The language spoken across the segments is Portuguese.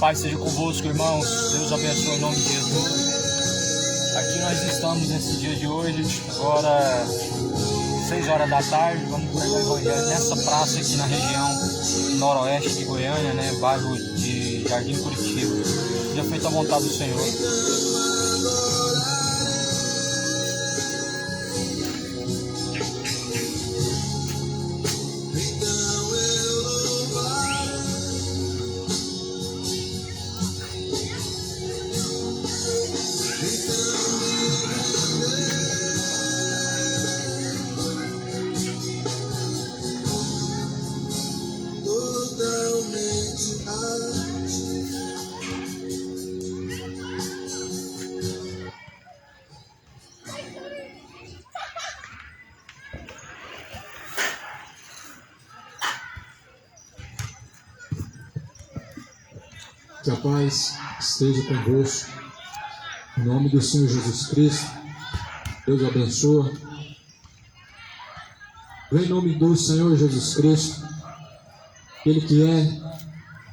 Pai seja convosco, irmãos. Deus abençoe em nome de Jesus. Aqui nós estamos nesse dia de hoje, agora 6 horas da tarde. Vamos pregar o evangelho nessa praça aqui na região noroeste de Goiânia, né? Bairro de Jardim Curitiba. Já feito a vontade do Senhor. Que a paz esteja convosco, em nome do Senhor Jesus Cristo. Deus abençoe. Em nome do Senhor Jesus Cristo, Ele que é,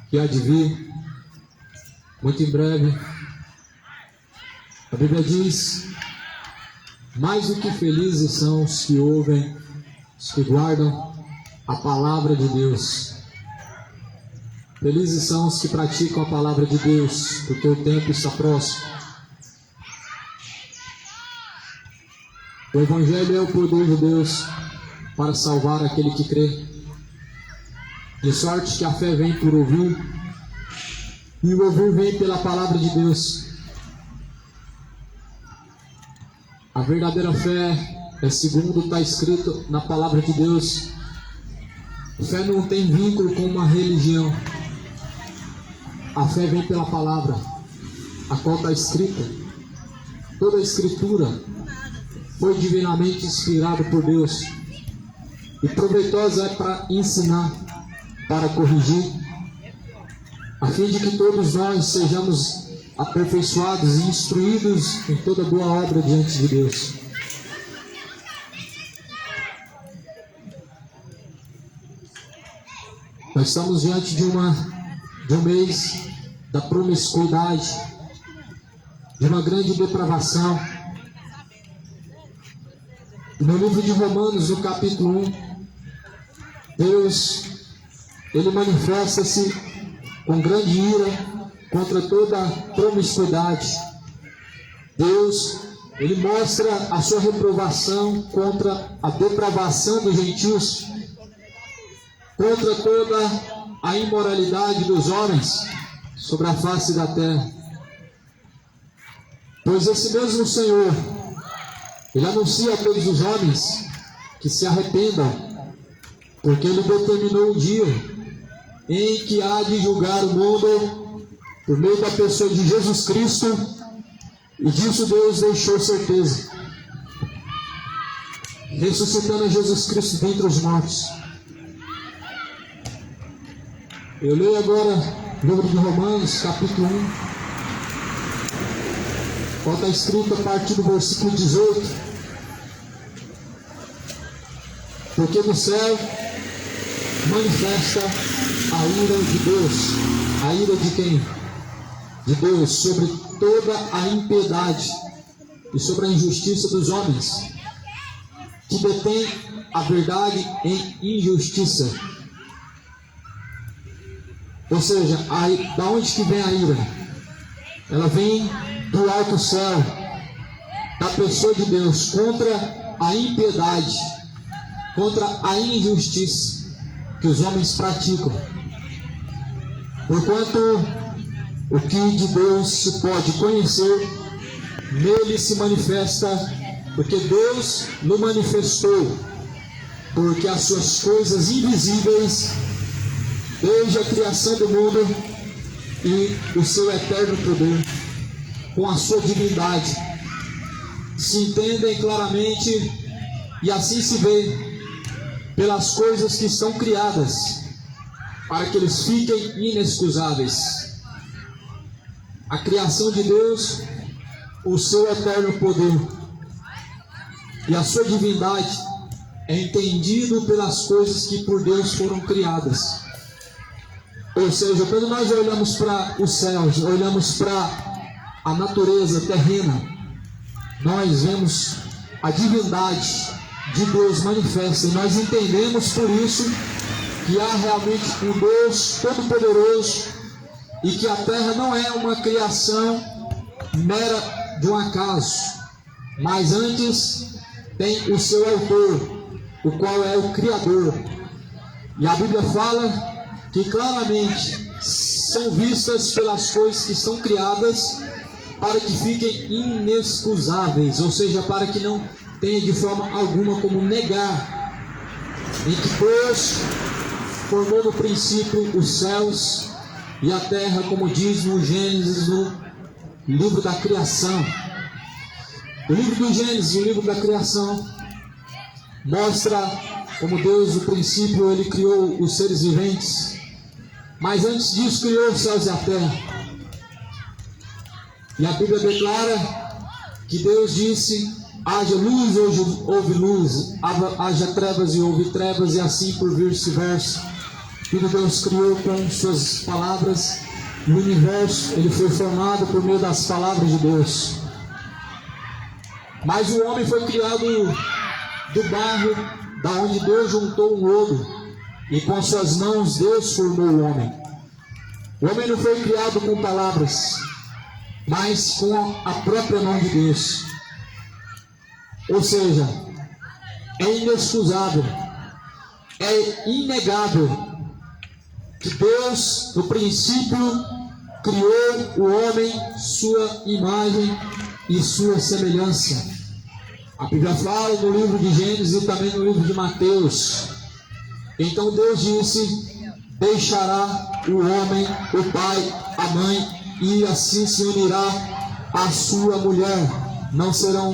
que há de vir, muito em breve. A Bíblia diz: mais do que felizes são os que ouvem, os que guardam a palavra de Deus. Felizes são os que praticam a palavra de Deus, porque o tempo está próximo. O Evangelho é o poder de Deus para salvar aquele que crê. De sorte que a fé vem por ouvir, e o ouvir vem pela palavra de Deus. A verdadeira fé é segundo está escrito na palavra de Deus. A fé não tem vínculo com uma religião. A fé vem pela palavra, a qual está escrita. Toda a escritura foi divinamente inspirada por Deus e proveitosa é para ensinar, para corrigir, a fim de que todos nós sejamos aperfeiçoados e instruídos em toda boa obra diante de Deus. Nós estamos diante de um mês da promiscuidade, de uma grande depravação. No livro de Romanos, no capítulo 1, Deus, Ele manifesta-se com grande ira contra toda a promiscuidade. Deus, Ele mostra a sua reprovação contra a depravação dos gentios, contra toda a imoralidade dos homens sobre a face da terra. Pois esse mesmo Senhor, Ele anuncia a todos os homens que se arrependam, porque Ele determinou um dia em que há de julgar o mundo por meio da pessoa de Jesus Cristo, e disso Deus deixou certeza, ressuscitando a Jesus Cristo dentre os mortos. Eu leio agora o livro de Romanos, capítulo 1, qual está escrito a partir do versículo 18. Porque no céu manifesta a ira de Deus. A ira de quem? De Deus, sobre toda a impiedade e sobre a injustiça dos homens, que detém a verdade em injustiça. Ou seja, da onde que vem a ira? Ela vem do alto céu, da pessoa de Deus, contra a impiedade, contra a injustiça que os homens praticam. Porquanto o que de Deus se pode conhecer, nele se manifesta, porque Deus no manifestou, porque as suas coisas invisíveis, desde a criação do mundo e o seu eterno poder, com a sua divindade, se entendem claramente, e assim se vê pelas coisas que estão criadas, para que eles fiquem inexcusáveis. A criação de Deus, o seu eterno poder e a sua divindade é entendido pelas coisas que por Deus foram criadas. Ou seja, quando nós olhamos para os céus, olhamos para a natureza terrena, nós vemos a divindade de Deus manifesta, e nós entendemos por isso que há realmente um Deus todo-poderoso e que a terra não é uma criação mera de um acaso, mas antes tem o seu autor, o qual é o Criador. E a Bíblia fala que claramente são vistas pelas coisas que são criadas para que fiquem inexcusáveis, ou seja, para que não tenha de forma alguma como negar em que Deus formou no princípio os céus e a terra, como diz no Gênesis, no livro da criação. O livro do Gênesis, o livro da criação, mostra como Deus, no princípio, Ele criou os seres viventes, mas antes disso criou os céus e a terra. E a Bíblia declara que Deus disse: haja luz, houve luz, haja trevas e houve trevas, e assim por vice-versa. Tudo Deus criou com suas palavras, e o universo ele foi formado por meio das palavras de Deus. Mas o homem foi criado do barro, da onde Deus juntou um lodo, e com suas mãos Deus formou o homem. O homem não foi criado com palavras, mas com a própria mão de Deus. Ou seja, é inexcusável, é inegável que Deus, no princípio, criou o homem, sua imagem e sua semelhança. A Bíblia fala no livro de Gênesis e também no livro de Mateus. Então Deus disse: deixará o homem, o pai, a mãe, e assim se unirá à sua mulher. Não serão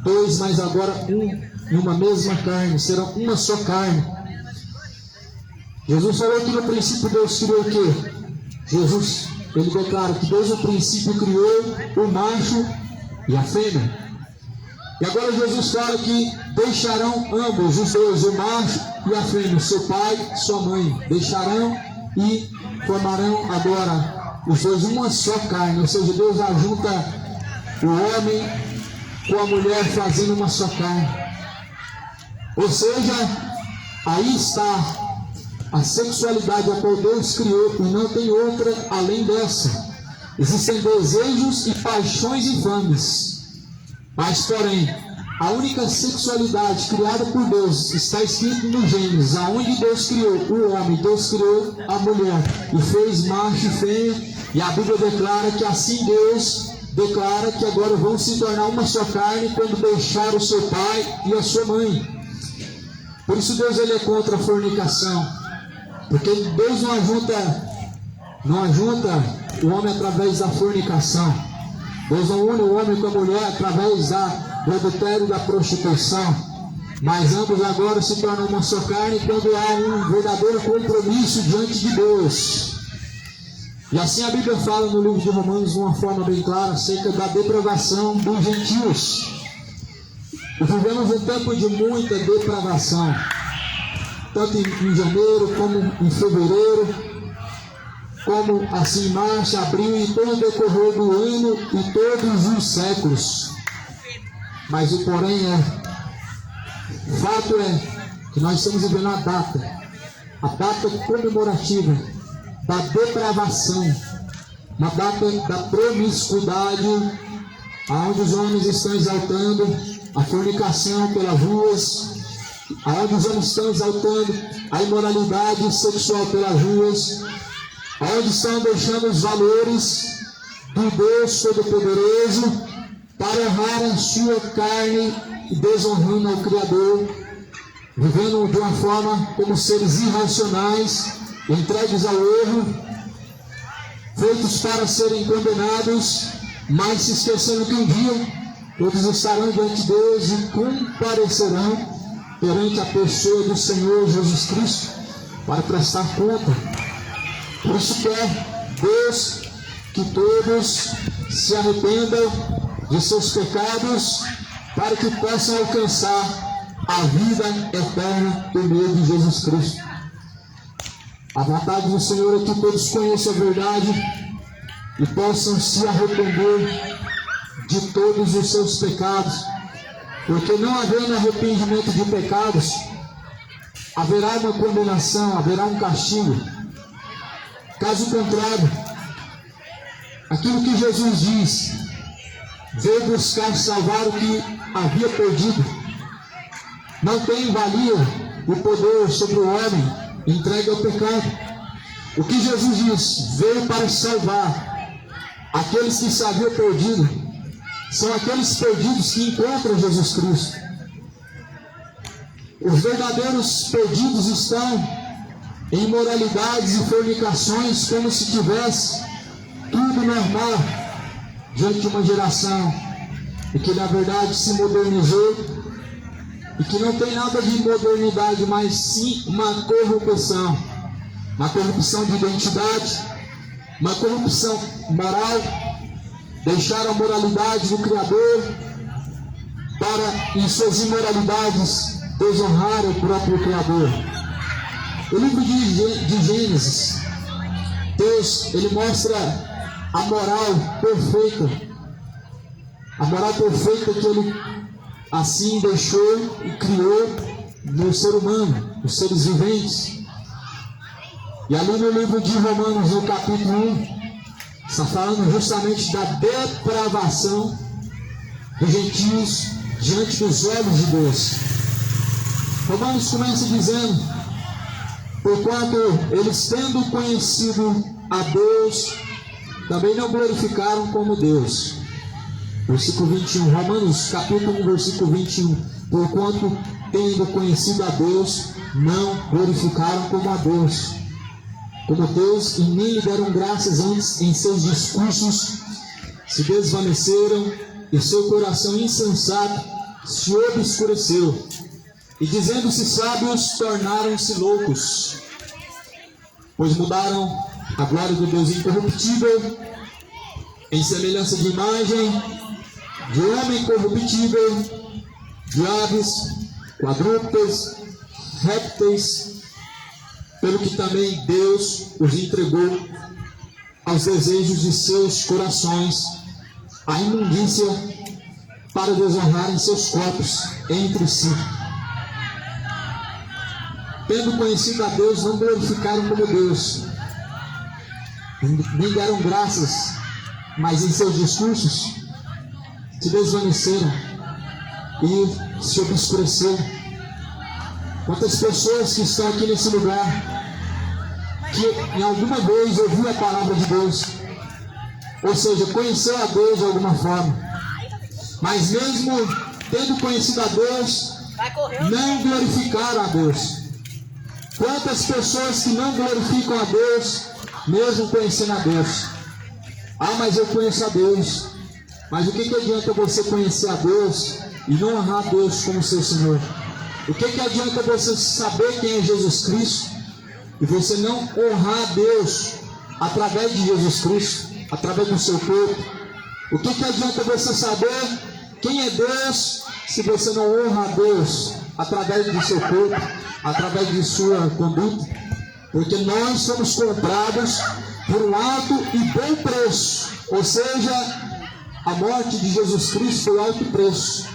dois, mas agora um, uma mesma carne, serão uma só carne. Jesus falou que no princípio Deus criou o quê? Jesus, ele declara que Deus no princípio criou o macho e a fêmea. E agora Jesus fala que deixarão ambos, os dois, o macho e a fêmea, seu pai, sua mãe, deixarão e formarão agora os dois uma só carne. Ou seja, Deus ajunta o homem com a mulher fazendo uma só carne. Ou seja, aí está a sexualidade a qual Deus criou, e não tem outra além dessa. Existem desejos e paixões infames, mas porém a única sexualidade criada por Deus está escrito no Gênesis, aonde Deus criou o homem, Deus criou a mulher e fez macho e fêmea. E a Bíblia declara que assim Deus declara que agora vão se tornar uma só carne quando deixar o seu pai e a sua mãe. Por isso Deus ele é contra a fornicação, porque Deus não ajunta o homem através da fornicação. Deus não une o homem com a mulher através do adultério e da prostituição, mas ambos agora se tornam uma só carne quando há um verdadeiro compromisso diante de Deus. E assim a Bíblia fala no livro de Romanos de uma forma bem clara acerca da depravação dos gentios. E vivemos um tempo de muita depravação, tanto em janeiro como em fevereiro, como assim em março, abril e todo o decorrer do ano e todos os séculos. Mas o porém fato é que nós estamos vivendo a data comemorativa da depravação, uma data da promiscuidade, onde os homens estão exaltando a fornicação pelas ruas, onde os homens estão exaltando a imoralidade sexual pelas ruas, onde estão deixando os valores do Deus Todo-Poderoso para honrar a sua carne e desonrando ao Criador, vivendo de uma forma como seres irracionais, entregues ao erro, feitos para serem condenados, mas se esquecendo que um dia todos estarão diante de Deus e comparecerão perante a pessoa do Senhor Jesus Cristo para prestar conta. Por isso quer Deus que todos se arrependam de seus pecados, para que possam alcançar a vida eterna por meio de Jesus Cristo. A vontade do Senhor é que todos conheçam a verdade e possam se arrepender de todos os seus pecados, porque não havendo arrependimento de pecados, haverá uma condenação, haverá um castigo. Caso contrário, aquilo que Jesus diz, veio buscar salvar o que havia perdido, não tem valia o poder sobre o homem entregue ao pecado. O que Jesus diz, veio para salvar aqueles que se haviam perdido, são aqueles perdidos que encontram Jesus Cristo. Os verdadeiros perdidos estão em imoralidades e fornicações, como se tivesse tudo normal diante de uma geração e que na verdade se modernizou e que não tem nada de modernidade, mas sim uma corrupção de identidade, uma corrupção moral. Deixaram a moralidade do Criador para, em suas imoralidades, desonrar o próprio Criador. O livro de Gênesis, Deus, ele mostra a moral perfeita que ele assim deixou e criou no ser humano, nos seres viventes. E ali no livro de Romanos, no capítulo 1, está falando justamente da depravação dos gentios diante dos olhos de Deus. Romanos começa dizendo: porquanto eles, tendo conhecido a Deus, também não glorificaram como Deus. Versículo 21, Romanos capítulo 1, versículo 21. Porquanto, tendo conhecido a Deus, não glorificaram como a Deus, e nem lhe deram graças, antes em seus discursos se desvaneceram, e seu coração insensato se obscureceu, e dizendo-se sábios, tornaram-se loucos, pois mudaram a glória do Deus incorruptível em semelhança de imagem de homem corruptível, de aves, quadrúpedes, répteis, pelo que também Deus os entregou aos desejos de seus corações, à imundícia, para desonrarem seus corpos entre si. Tendo conhecido a Deus, não glorificaram como Deus, nem deram graças, mas em seus discursos se desvaneceram e se obscureceram. Quantas pessoas que estão aqui nesse lugar, que em alguma vez ouviu a palavra de Deus, ou seja, conheceu a Deus de alguma forma, mas mesmo tendo conhecido a Deus, não glorificaram a Deus. Quantas pessoas que não glorificam a Deus, mesmo conhecendo a Deus? Ah, mas eu conheço a Deus. Mas o que adianta você conhecer a Deus e não honrar a Deus como seu Senhor? O que adianta você saber quem é Jesus Cristo e você não honrar a Deus através de Jesus Cristo, através do seu corpo? O que adianta você saber quem é Deus se você não honra a Deus através do seu corpo, através de sua conduta? Porque nós somos comprados por um alto e bom preço, ou seja, a morte de Jesus Cristo foi alto preço.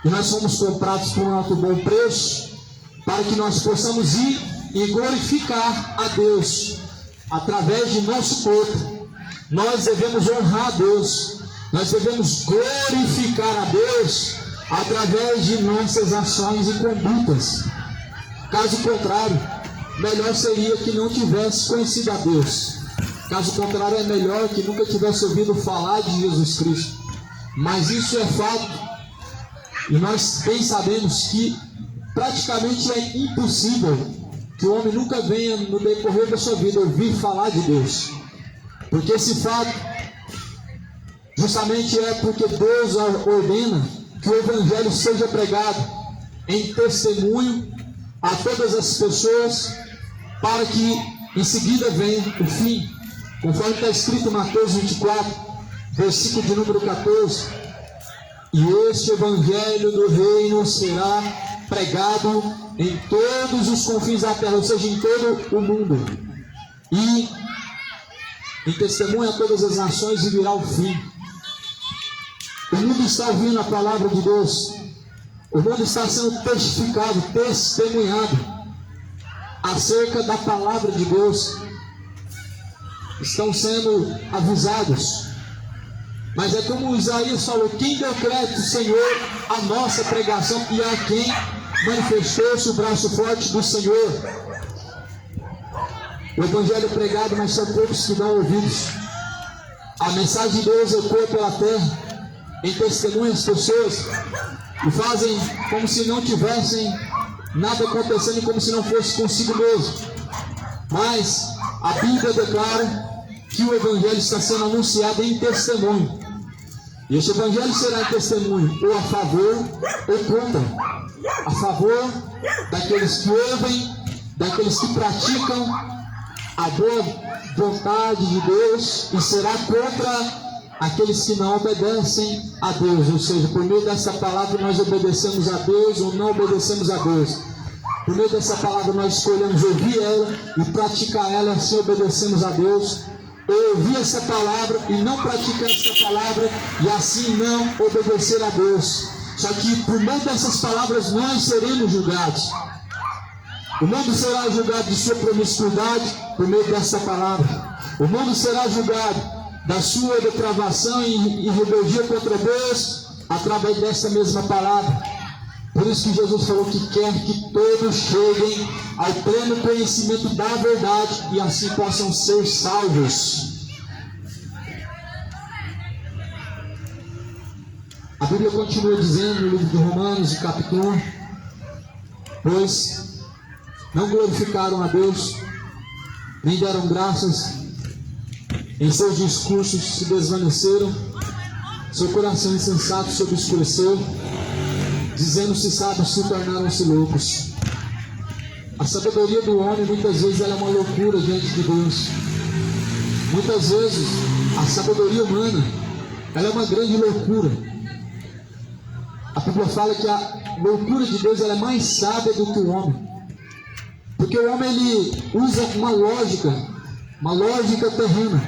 E nós somos comprados por um alto e bom preço, para que nós possamos ir e glorificar a Deus através de nosso corpo. Nós devemos honrar a Deus, nós devemos glorificar a Deus através de nossas ações e condutas. Caso contrário, melhor seria que não tivesse conhecido a Deus. Caso contrário, é melhor que nunca tivesse ouvido falar de Jesus Cristo. Mas isso é fato, e nós bem sabemos que praticamente é impossível que o homem nunca venha, no decorrer da sua vida, ouvir falar de Deus. Porque esse fato justamente é porque Deus ordena que o Evangelho seja pregado em testemunho a todas as pessoas, para que em seguida venha o fim, conforme está escrito em Mateus 24, versículo de número 14. E este Evangelho do Reino será pregado em todos os confins da terra, ou seja, em todo o mundo. E em testemunho a todas as nações e virá o fim. O mundo está ouvindo a palavra de Deus. O mundo está sendo testificado, testemunhado acerca da palavra de Deus. Estão sendo avisados. Mas é como Isaías falou: quem deu crédito, Senhor, à nossa pregação, e a quem manifestou-se o braço forte do Senhor? O Evangelho é pregado, mas são poucos que dão ouvidos. A mensagem de Deus ecoa pela terra, em testemunho as pessoas, e fazem como se não tivessem nada acontecendo, como se não fosse consigo mesmo. Mas a Bíblia declara que o Evangelho está sendo anunciado em testemunho. E este Evangelho será em testemunho, ou a favor ou contra. A favor daqueles que ouvem, daqueles que praticam a boa vontade de Deus, e será contra aqueles que não obedecem a Deus. Ou seja, por meio dessa palavra nós obedecemos a Deus ou não obedecemos a Deus. Por meio dessa palavra nós escolhemos ouvir ela e praticar ela, assim obedecemos a Deus. Ou ouvir essa palavra e não praticar essa palavra, e assim não obedecer a Deus. Só que por meio dessas palavras nós seremos julgados. O mundo será julgado de sua promiscuidade por meio dessa palavra. O mundo será julgado da sua depravação e rebeldia contra Deus através dessa mesma palavra. Por isso que Jesus falou que quer que todos cheguem ao pleno conhecimento da verdade e assim possam ser salvos. A Bíblia continua dizendo no livro de Romanos, no capítulo 1: pois não glorificaram a Deus, nem deram graças, em seus discursos se desvaneceram, seu coração insensato se obscureceu, dizendo-se sábios se tornaram-se loucos. A sabedoria do homem muitas vezes ela é uma loucura diante de Deus. Muitas vezes a sabedoria humana ela é uma grande loucura. A Bíblia fala que a loucura de Deus ela é mais sábia do que o homem. Porque o homem ele usa uma lógica terrena,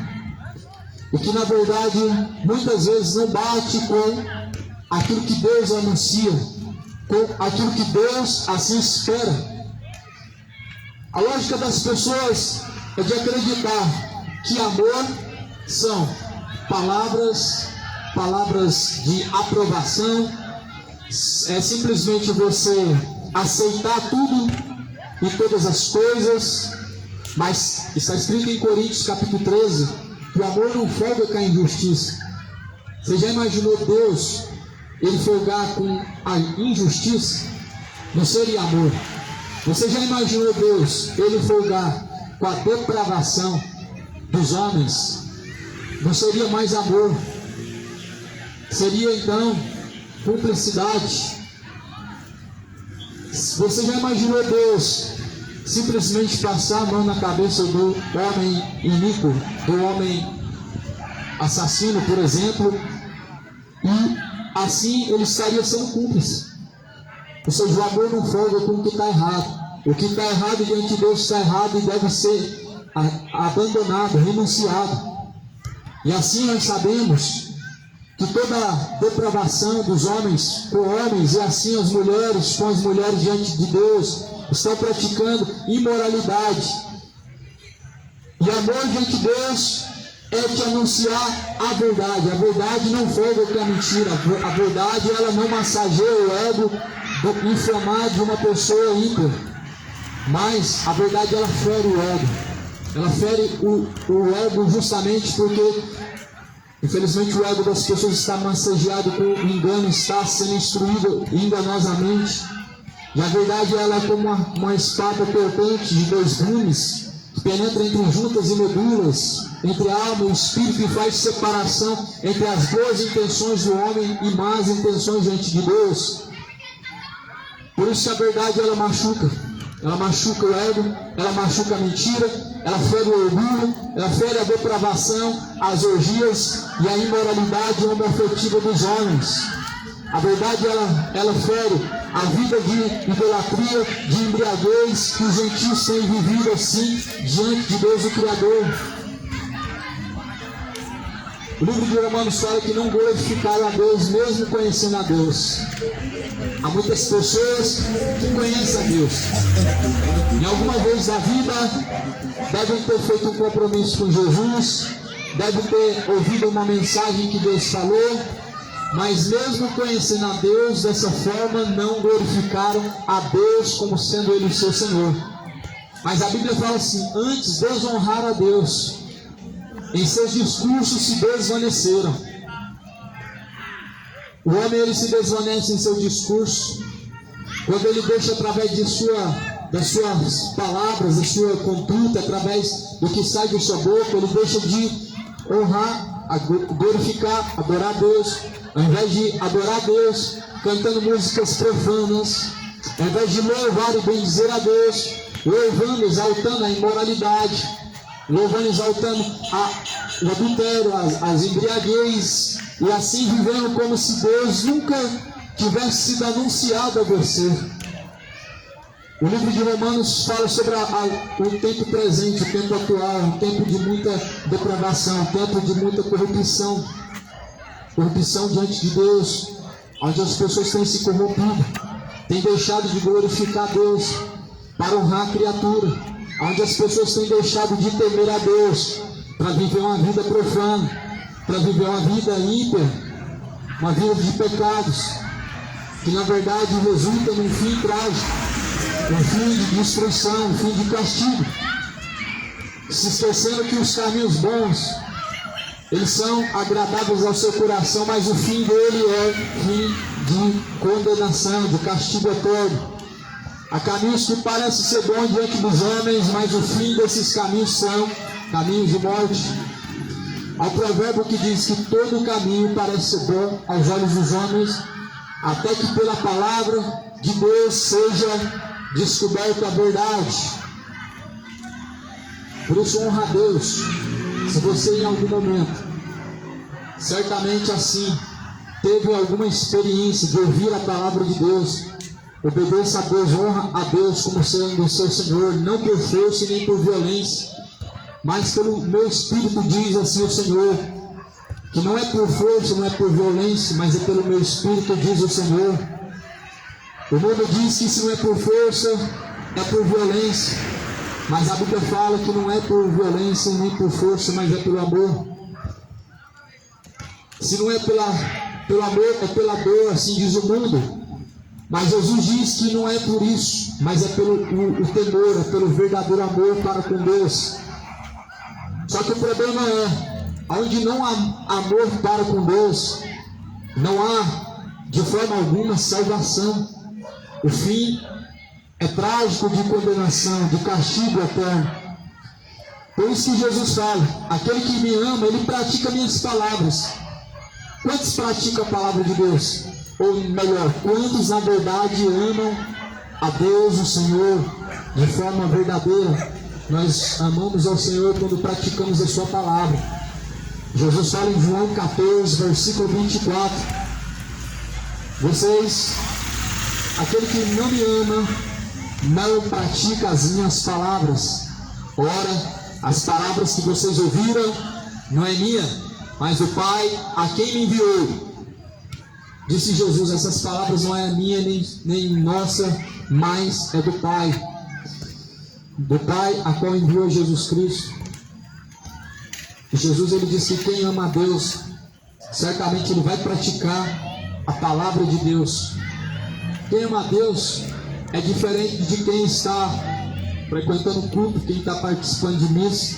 o que na verdade muitas vezes não bate com aquilo que Deus anuncia, com aquilo que Deus assim espera. A lógica das pessoas é de acreditar que amor são palavras de aprovação, é simplesmente você aceitar tudo e todas as coisas. Mas está escrito em Coríntios capítulo 13 que o amor não folga com a injustiça. Você já imaginou Deus ele folgar com a injustiça? Não seria amor. Você já imaginou Deus ele folgar com a depravação dos homens? Não seria mais amor. Seria então cumplicidade. Você já imaginou Deus simplesmente passar a mão na cabeça do homem iníquo, do homem assassino, por exemplo, e assim ele estaria sendo cúmplice? Ou seja, o amor não folga com o que está errado. O que está errado diante de Deus está errado e deve ser abandonado, renunciado. E assim nós sabemos que toda depravação dos homens com homens, e assim as mulheres com as mulheres diante de Deus, estão praticando imoralidade. E amor diante de Deus é te anunciar a verdade. A verdade não folga com a mentira. A verdade ela não massageia o ego inflamado de uma pessoa ímpia. Mas a verdade ela fere o ego. Ela fere o ego justamente porque infelizmente o ego das pessoas está massageado com engano, está sendo instruído enganosamente. E a verdade ela é como uma espada cortante de dois gumes, que penetra entre juntas e medulas, entre a alma e o espírito, e faz separação entre as boas intenções do homem e más intenções diante de Deus. Por isso a verdade ela machuca o ego, ela machuca a mentira, ela fere o orgulho, ela fere a depravação, as orgias e a imoralidade homoafetiva dos homens. A verdade, ela fere a vida de idolatria, de embriaguez que os gentios têm vivido assim diante de Deus o Criador. O livro de Romanos fala que não glorificaram a Deus mesmo conhecendo a Deus. Há muitas pessoas que conhecem a Deus. Em alguma vez da vida, devem ter feito um compromisso com Jesus, devem ter ouvido uma mensagem que Deus falou, mas mesmo conhecendo a Deus dessa forma, não glorificaram a Deus como sendo Ele o seu Senhor. Mas a Bíblia fala assim: antes desonraram a Deus, em seus discursos se desvaneceram. O homem, ele se desvanece em seu discurso quando ele deixa, através das suas palavras, da sua conduta, através do que sai de sua boca, ele deixa de honrar, glorificar, adorar a Deus. Ao invés de adorar a Deus cantando músicas profanas, ao invés de louvar e bendizer a Deus, louvando, exaltando a imoralidade, louvando, exaltando o adultério, as embriaguez, e assim vivendo como se Deus nunca tivesse sido anunciado a você. O livro de Romanos fala sobre o tempo presente, o tempo atual, um tempo de muita depravação, um tempo de muita corrupção diante de Deus, onde as pessoas têm se corrompido, têm deixado de glorificar Deus para honrar a criatura, onde as pessoas têm deixado de temer a Deus para viver uma vida profana, para viver uma vida ímpia, uma vida de pecados, que na verdade resulta num fim trágico, um fim de destruição, um fim de castigo, se esquecendo que os caminhos bons, eles são agradáveis ao seu coração, mas o fim dele é fim de condenação, de castigo eterno. Há caminhos que parecem ser bons diante dos homens, mas o fim desses caminhos são caminhos de morte. Há um provérbio que diz que todo caminho parece ser bom aos olhos dos homens, até que pela palavra de Deus seja descoberta a verdade. Por isso, honra a Deus. Se você em algum momento, certamente assim, teve alguma experiência de ouvir a palavra de Deus, obedeça a Deus, honra a Deus como sendo o seu Senhor, não por força nem por violência, mas pelo meu Espírito, diz assim o Senhor, que não é por força, não é por violência, mas é pelo meu Espírito, diz o Senhor. O mundo diz que se não é por força, é por violência, mas a Bíblia fala que não é por violência nem por força, mas é pelo amor. Se não é pelo amor, é pela dor, assim diz o mundo. Mas Jesus diz que não é por isso, mas é pelo o temor, é pelo verdadeiro amor para com Deus. Só que o problema é, onde não há amor para com Deus, não há de forma alguma salvação. O fim é trágico, de condenação, de castigo eterno. Por isso que Jesus fala: aquele que me ama, ele pratica minhas palavras. Quantos praticam a palavra de Deus? Ou melhor, quantos na verdade amam a Deus, o Senhor, de forma verdadeira? Nós amamos ao Senhor quando praticamos a sua palavra. Jesus fala em João 14, versículo 24: aquele que não me ama, não pratica as minhas palavras. Ora, as palavras que vocês ouviram não é minha, mas o Pai a quem me enviou. Disse Jesus: essas palavras não é minha nem nossa, mas é do Pai a qual enviou Jesus Cristo. E Jesus, ele disse que quem ama a Deus, certamente ele vai praticar a palavra de Deus. Quem ama a Deus é diferente de quem está frequentando o culto, quem está participando de missa.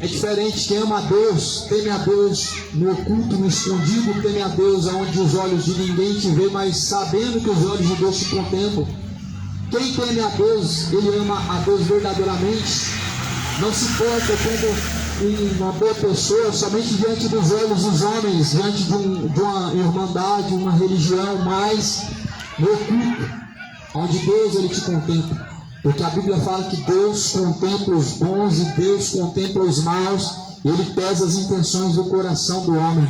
É diferente. Quem ama a Deus, teme a Deus no oculto, no escondido, teme a Deus aonde os olhos de ninguém te vê, mas sabendo que os olhos de Deus te contemplam. Quem teme a Deus, ele ama a Deus verdadeiramente. Não se importa como uma boa pessoa somente diante dos olhos dos homens, diante de uma irmandade, uma religião, mas no oculto, onde Deus ele te contempla. Porque a Bíblia fala que Deus contempla os bons e Deus contempla os maus, e Ele pesa as intenções do coração do homem.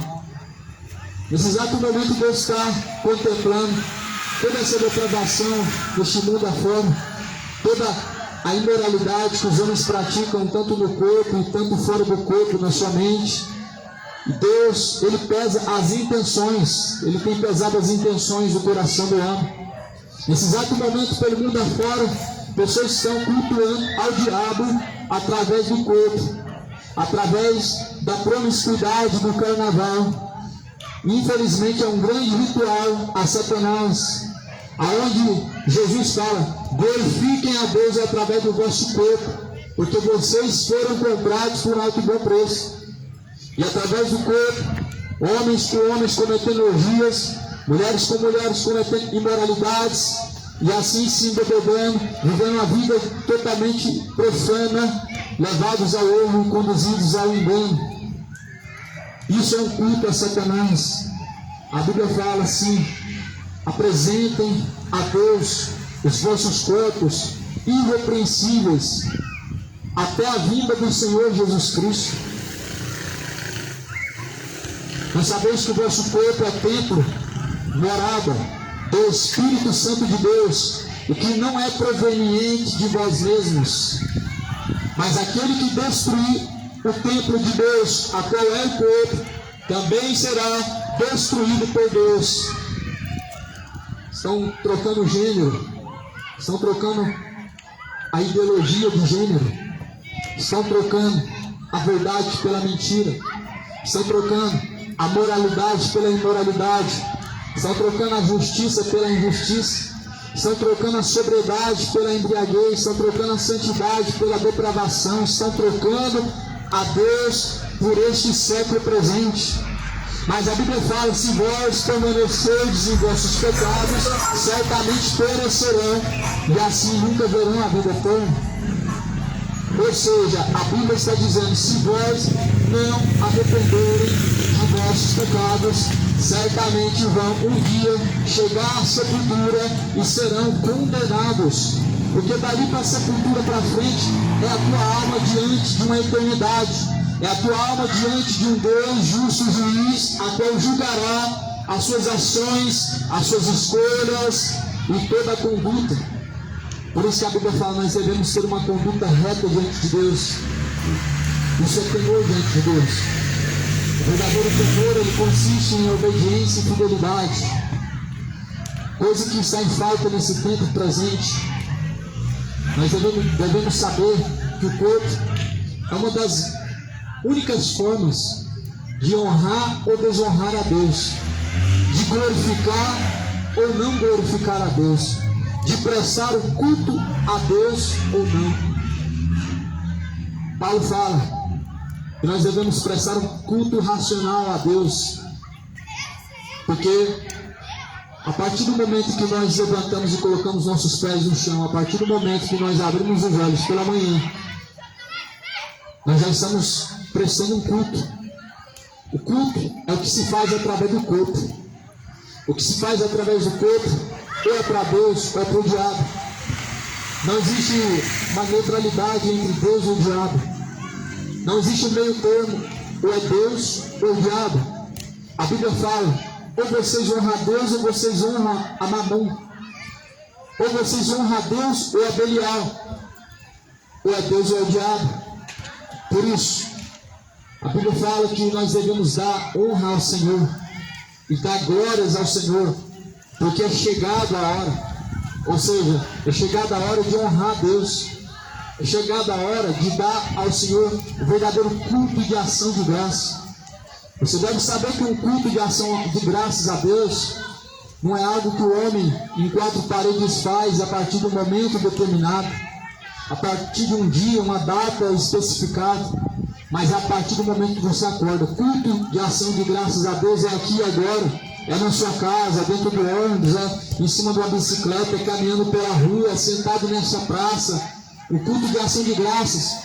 Nesse exato momento Deus está contemplando toda essa depravação deste mundo afora, toda a imoralidade que os homens praticam tanto no corpo e tanto fora do corpo, na sua mente. E Deus, Ele pesa as intenções, Ele tem pesado as intenções do coração do homem. Nesse exato momento, pelo mundo afora, pessoas estão cultuando ao diabo através do corpo, através da promiscuidade do carnaval. Infelizmente é um grande ritual a Satanás, aonde Jesus fala: glorifiquem a Deus através do vosso corpo, porque vocês foram comprados por alto e bom preço. E através do corpo, homens com homens cometendo orgias, mulheres com mulheres cometendo imoralidades, e assim se embebedando, vivendo uma vida totalmente profana, levados ao erro e conduzidos ao engano. Isso é um culto a Satanás. A Bíblia fala assim: apresentem a Deus os vossos corpos irrepreensíveis até a vinda do Senhor Jesus Cristo. Nós sabemos que o vosso corpo é templo, morada do Espírito Santo de Deus, o que não é proveniente de vós mesmos, mas aquele que destruir o templo de Deus, a qual é o corpo, também será destruído por Deus. Estão trocando gênero, estão trocando a ideologia de gênero, estão trocando a verdade pela mentira, estão trocando a moralidade pela imoralidade, estão trocando a justiça pela injustiça, estão trocando a sobriedade pela embriaguez, estão trocando a santidade pela depravação, estão trocando a Deus por este século presente. Mas a Bíblia fala: se vós permanecerdes em vossos pecados, certamente perecerão, e assim nunca verão a vida eterna. Ou seja, a Bíblia está dizendo: se vós não arrependerem de vossos pecados, certamente vão um dia chegar à sepultura e serão condenados. Porque dali para a sepultura para frente é a tua alma diante de uma eternidade, é a tua alma diante de um Deus justo juiz, a qual julgará as suas ações, as suas escolhas e toda a conduta. Por isso que a Bíblia fala: nós devemos ter uma conduta reta diante de Deus. Isso é temor diante de Deus. O verdadeiro temor, ele consiste em obediência e fidelidade, coisa que está em falta nesse tempo presente. Nós devemos saber que o corpo é uma das únicas formas de honrar ou desonrar a Deus, de glorificar ou não glorificar a Deus, de prestar o culto a Deus ou não. Paulo fala que nós devemos prestar um culto racional a Deus, porque a partir do momento que nós levantamos e colocamos nossos pés no chão, a partir do momento que nós abrimos os olhos pela manhã, nós já estamos prestando um culto. O culto é o que se faz através do corpo. O que se faz através do corpo ou é para Deus ou é para o diabo. Não existe uma neutralidade entre Deus e o diabo. Não existe meio termo, ou é Deus ou o diabo. A Bíblia fala: ou vocês honram a Deus ou vocês honram a Mamon. Ou vocês honram a Deus ou a Belial. Ou é Deus ou é o diabo. Por isso, a Bíblia fala que nós devemos dar honra ao Senhor e dar glórias ao Senhor, porque é chegada a hora. Ou seja, é chegada a hora de honrar a Deus. É chegada a hora de dar ao Senhor o verdadeiro culto de ação de graça. Você deve saber que um culto de ação de graças a Deus não é algo que o homem em quatro paredes faz a partir de um momento determinado, a partir de um dia, uma data especificada, mas a partir do momento que você acorda. O culto de ação de graças a Deus é aqui e agora, é na sua casa, dentro do ônibus, em cima de uma bicicleta, caminhando pela rua, sentado nessa praça. O culto de ação de graças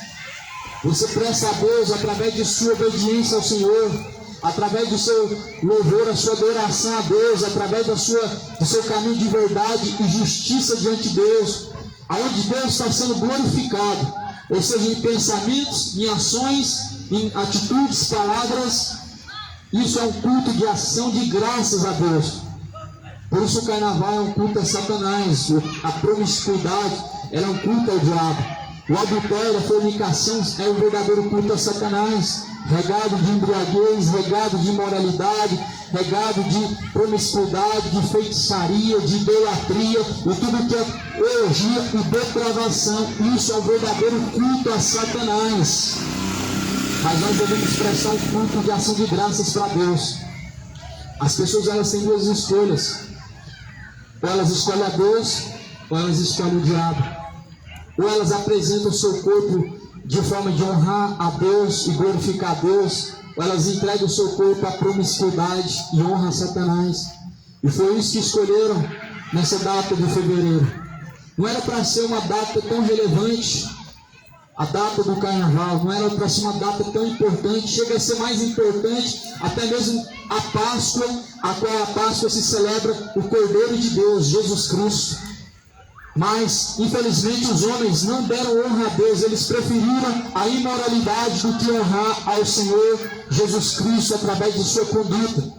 você presta a Deus através de sua obediência ao Senhor, através do seu louvor, a sua adoração a Deus, através do seu caminho de verdade e justiça diante de Deus, aonde Deus está sendo glorificado, ou seja, em pensamentos, em ações, em atitudes, palavras Isso é um culto de ação de graças a Deus. Por isso o carnaval é um culto a Satanás. A promiscuidade é um culto ao diabo. O adultério, a fornicação é um verdadeiro culto a Satanás. Regado de embriaguez, regado de imoralidade, regado de promiscuidade, de feitiçaria, de idolatria e tudo que é orgia e depravação. Isso é um verdadeiro culto a Satanás. Mas nós devemos prestar um culto de ação de graças para Deus. As pessoas, elas têm duas escolhas: ou elas escolhem a Deus, ou elas escolhem o diabo. Ou elas apresentam o seu corpo de forma de honrar a Deus e glorificar a Deus, ou elas entregam o seu corpo à promiscuidade e honram a Satanás. E foi isso que escolheram nessa data de fevereiro. Não era para ser uma data tão relevante, a data do carnaval, não era para ser uma data tão importante, chega a ser mais importante até mesmo a Páscoa, a qual a Páscoa se celebra o Cordeiro de Deus, Jesus Cristo. Mas, infelizmente, os homens não deram honra a Deus, eles preferiram a imoralidade do que honrar ao Senhor Jesus Cristo através de sua conduta.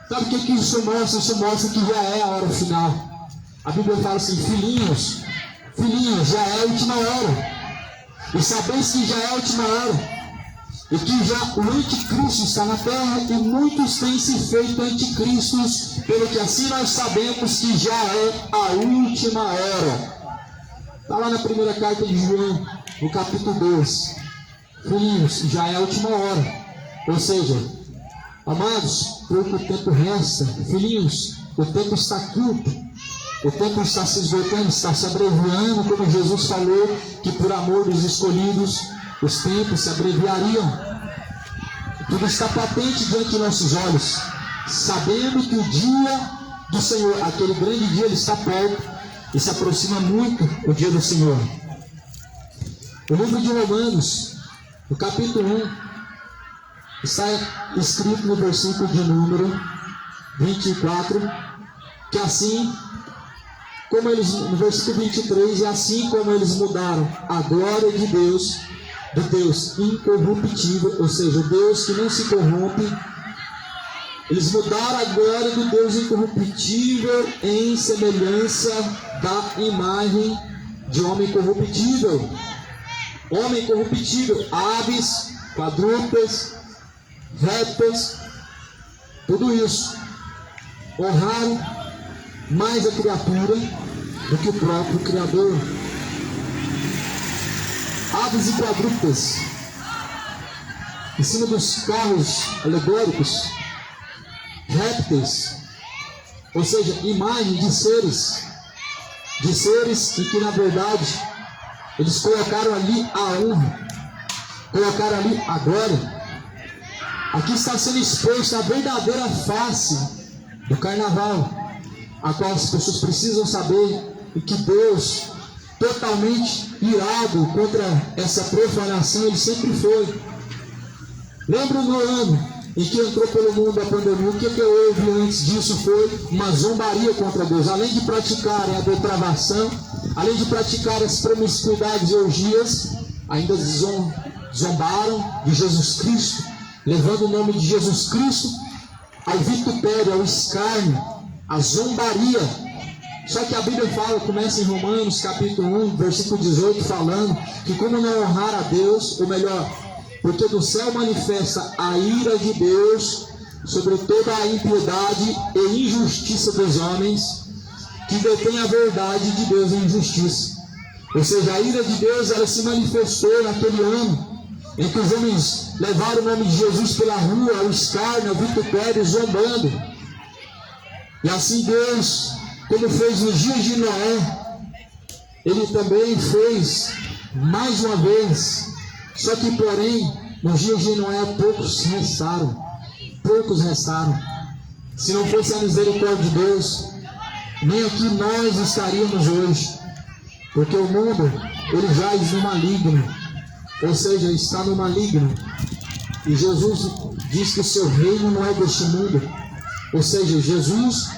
Sabe o que isso mostra? Isso mostra que já é a hora final. A Bíblia fala assim: filhinhos, já é a última hora. E sabemos que já é a última hora. E que já o anticristo está na terra e muitos têm se feito anticristos, pelo que assim nós sabemos que já é a última hora. Está lá na primeira carta de João, no capítulo 2. Filhinhos, já é a última hora. Ou seja, amados, pouco tempo resta. Filhinhos, o tempo está curto. O tempo está se esgotando, está se abreviando, como Jesus falou, que por amor dos escolhidos, os tempos se abreviariam. Tudo está patente diante de nossos olhos, sabendo que o dia do Senhor, aquele grande dia, ele está perto e se aproxima muito o dia do Senhor. O livro de Romanos, no capítulo 1, está escrito no versículo de número 24, que assim como eles, no versículo 23, e assim como eles mudaram a glória de Deus, do Deus incorruptível, ou seja, o Deus que não se corrompe, eles mudaram a glória do Deus incorruptível em semelhança da imagem de homem corruptível. Homem corruptível, aves, quadrúpedes, répteis, tudo isso. Honraram mais a criatura do que o próprio Criador. Aves e quadrúpedes, em cima dos carros alegóricos, répteis, ou seja, imagem de seres em que na verdade eles colocaram ali a honra, colocaram ali a glória. Aqui está sendo exposta a verdadeira face do carnaval, a qual as pessoas precisam saber e que Deus, totalmente irado contra essa profanação, ele sempre foi. Lembra no ano em que entrou pelo mundo a pandemia, o que houve antes disso foi uma zombaria contra Deus. Além de praticarem a depravação, além de praticar as promiscuidades e orgias, ainda zombaram de Jesus Cristo, levando o nome de Jesus Cristo ao vitupério, ao escárnio, à zombaria. Só que a Bíblia fala, começa em Romanos capítulo 1, versículo 18, falando que como não honrar a Deus, ou melhor, porque do céu manifesta a ira de Deus sobre toda a impiedade e injustiça dos homens, que detém a verdade de Deus em injustiça. Ou seja, a ira de Deus, ela se manifestou naquele ano em que os homens levaram o nome de Jesus pela rua, ao escárnio, ao vitupério, zombando. E assim Deus, como fez nos dias de Noé, ele também fez mais uma vez. Só que, porém, nos dias de Noé, poucos restaram. Se não fosse a misericórdia de Deus, nem aqui nós estaríamos hoje. Porque o mundo, ele jaz no maligno. Ou seja, está no maligno. E Jesus diz que o seu reino não é deste mundo. Ou seja, Jesus,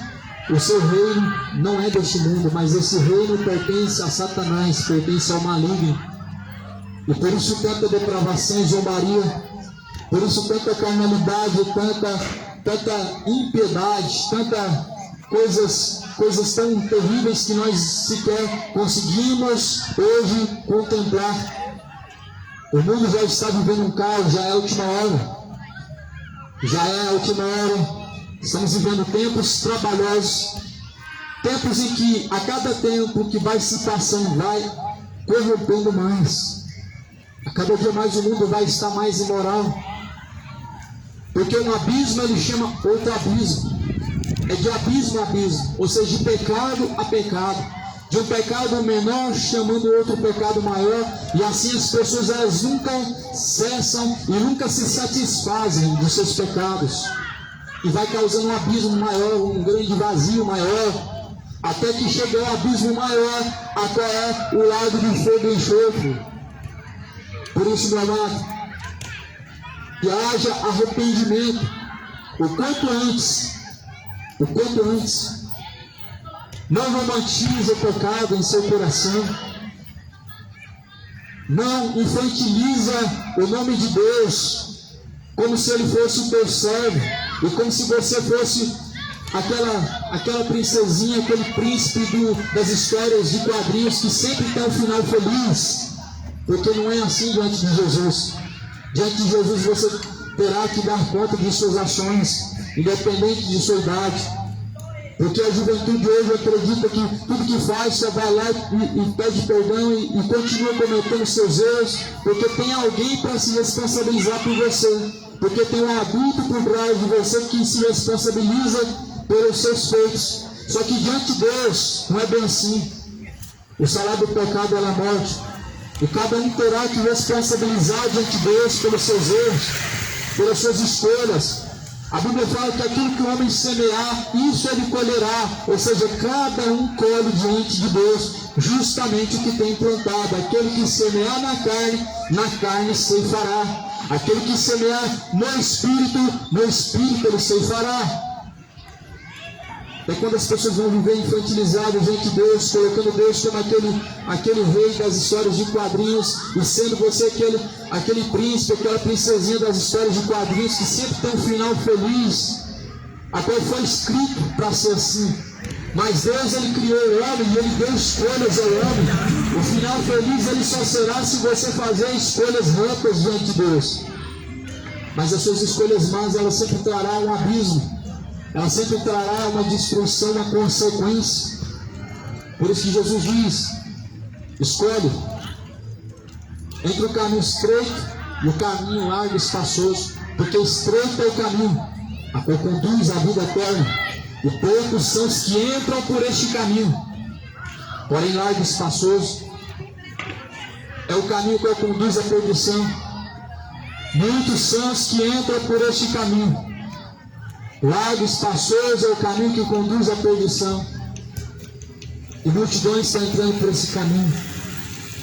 o seu reino não é deste mundo, mas esse reino pertence a Satanás, pertence ao maligno. E por isso tanta depravação e zombaria Por isso tanta carnalidade, tanta impiedade, coisas tão terríveis que nós sequer conseguimos hoje contemplar. O mundo já está vivendo um caos, já é a última hora. Já é a última hora. Estamos vivendo tempos trabalhosos, tempos em que a cada tempo que vai se passando, vai corrompendo mais. A cada dia mais o mundo vai estar mais imoral. Porque um abismo ele chama outro abismo. É de abismo a abismo, ou seja, de pecado a pecado. De um pecado menor chamando outro pecado maior, e assim as pessoas elas nunca cessam e nunca se satisfazem dos seus pecados, e vai causando um abismo maior, um grande vazio maior, até que chega ao abismo maior, a qual é o lago de fogo e enxofre. Por isso, meu amado, que haja arrependimento o quanto antes. Não romantize o pecado em seu coração. Não infantiliza o nome de Deus como se ele fosse o teu servo, e como se você fosse aquela princesinha, aquele príncipe das histórias de quadrinhos que sempre tem um final feliz. Porque não é assim diante de Jesus. Diante de Jesus você terá que dar conta de suas ações, independente de sua idade. Porque a juventude hoje acredita que tudo que faz só vai lá e pede perdão e continua cometendo seus erros, porque tem alguém para se responsabilizar por você, porque tem um adulto por trás de você que se responsabiliza pelos seus feitos. Só que diante de Deus não é bem assim. O salário do pecado é a morte, e cada um terá que responsabilizar diante de Deus pelos seus erros, pelas suas escolhas. A Bíblia fala que aquilo que o homem semear, isso ele colherá. Ou seja, cada um colhe diante de Deus justamente o que tem plantado. Aquele que semear na carne ceifará. Aquele que semear no Espírito ele ceifará. É quando as pessoas vão viver infantilizadas diante de Deus, colocando Deus como aquele rei das histórias de quadrinhos, e sendo você aquele príncipe, aquela princesinha das histórias de quadrinhos que sempre tem um final feliz, a qual foi escrito para ser assim. Mas Deus ele criou o homem e ele deu escolhas ao homem. O final feliz ele só será se você fazer escolhas retas diante de Deus. Mas as suas escolhas más elas sempre trarão um abismo. Ela sempre trará uma destruição, uma consequência. Por isso que Jesus diz: escolhe entre o caminho estreito e o caminho largo e espaçoso, porque estreito é o caminho a qual conduz à vida eterna, e poucos são os que entram por este caminho. Porém largo e espaçoso é o caminho que conduz à perdição. Muitos são os que entram por este caminho. Largo e espaçoso é o caminho que conduz à perdição. E multidões estão entrando por esse caminho.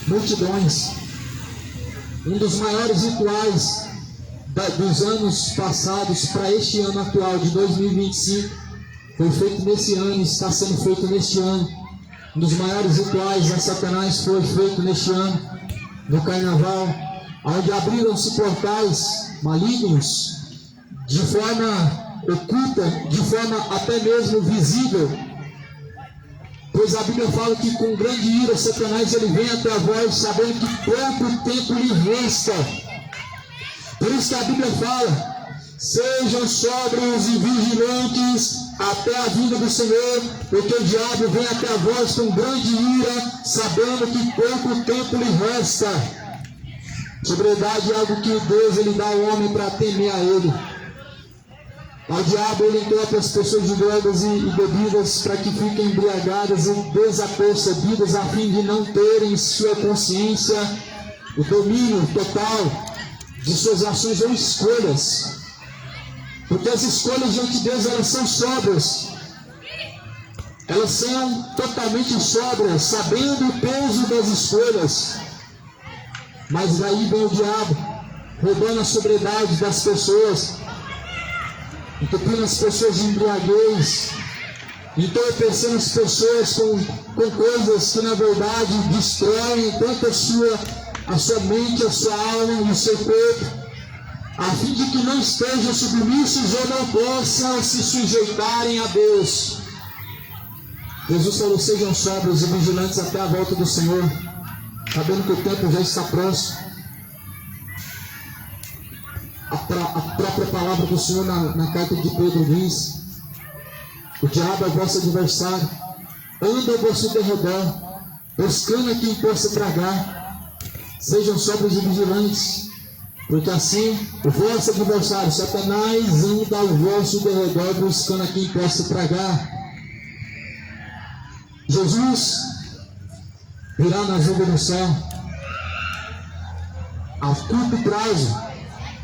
Multidões. Um dos maiores rituais dos anos passados para este ano atual de 2025 foi feito nesse ano e está sendo feito neste ano. Um dos maiores rituais a Satanás foi feito neste ano, no carnaval, onde abriram-se portais malignos de forma oculta, de forma até mesmo visível, pois a Bíblia fala que com grande ira Satanás ele vem até a vós, sabendo que pouco tempo lhe resta. Por isso que a Bíblia fala: sejam sóbrios e vigilantes até a vinda do Senhor, porque o diabo vem até a vós com grande ira, sabendo que pouco tempo lhe resta. Sobriedade é algo que Deus ele dá ao homem para temer a ele. Ao diabo ele encontra as pessoas de drogas e bebidas para que fiquem embriagadas e desapercebidas, a fim de não terem em sua consciência o domínio total de suas ações ou escolhas. Porque as escolhas diante de Deus elas são sóbrias. Elas são totalmente sóbrias, sabendo o peso das escolhas. Mas daí vem o diabo, roubando a sobriedade das pessoas, entupindo as pessoas de embriaguez, entorpecendo as pessoas com coisas que na verdade destroem tanto a sua mente, a sua alma e o seu corpo. a fim de que não estejam submissos ou não possam se sujeitarem a Deus. Jesus falou: sejam sóbrios e vigilantes até a volta do Senhor, sabendo que o tempo já está próximo. A própria palavra do Senhor na carta de Pedro diz: o diabo é vosso adversário, anda ao vosso derredor, buscando a quem possa tragar. Sejam sóbrios e vigilantes, porque assim o vosso adversário, Satanás, anda ao vosso derredor, buscando a quem possa tragar. Jesus virá nas nuvens do céu. A curto prazo,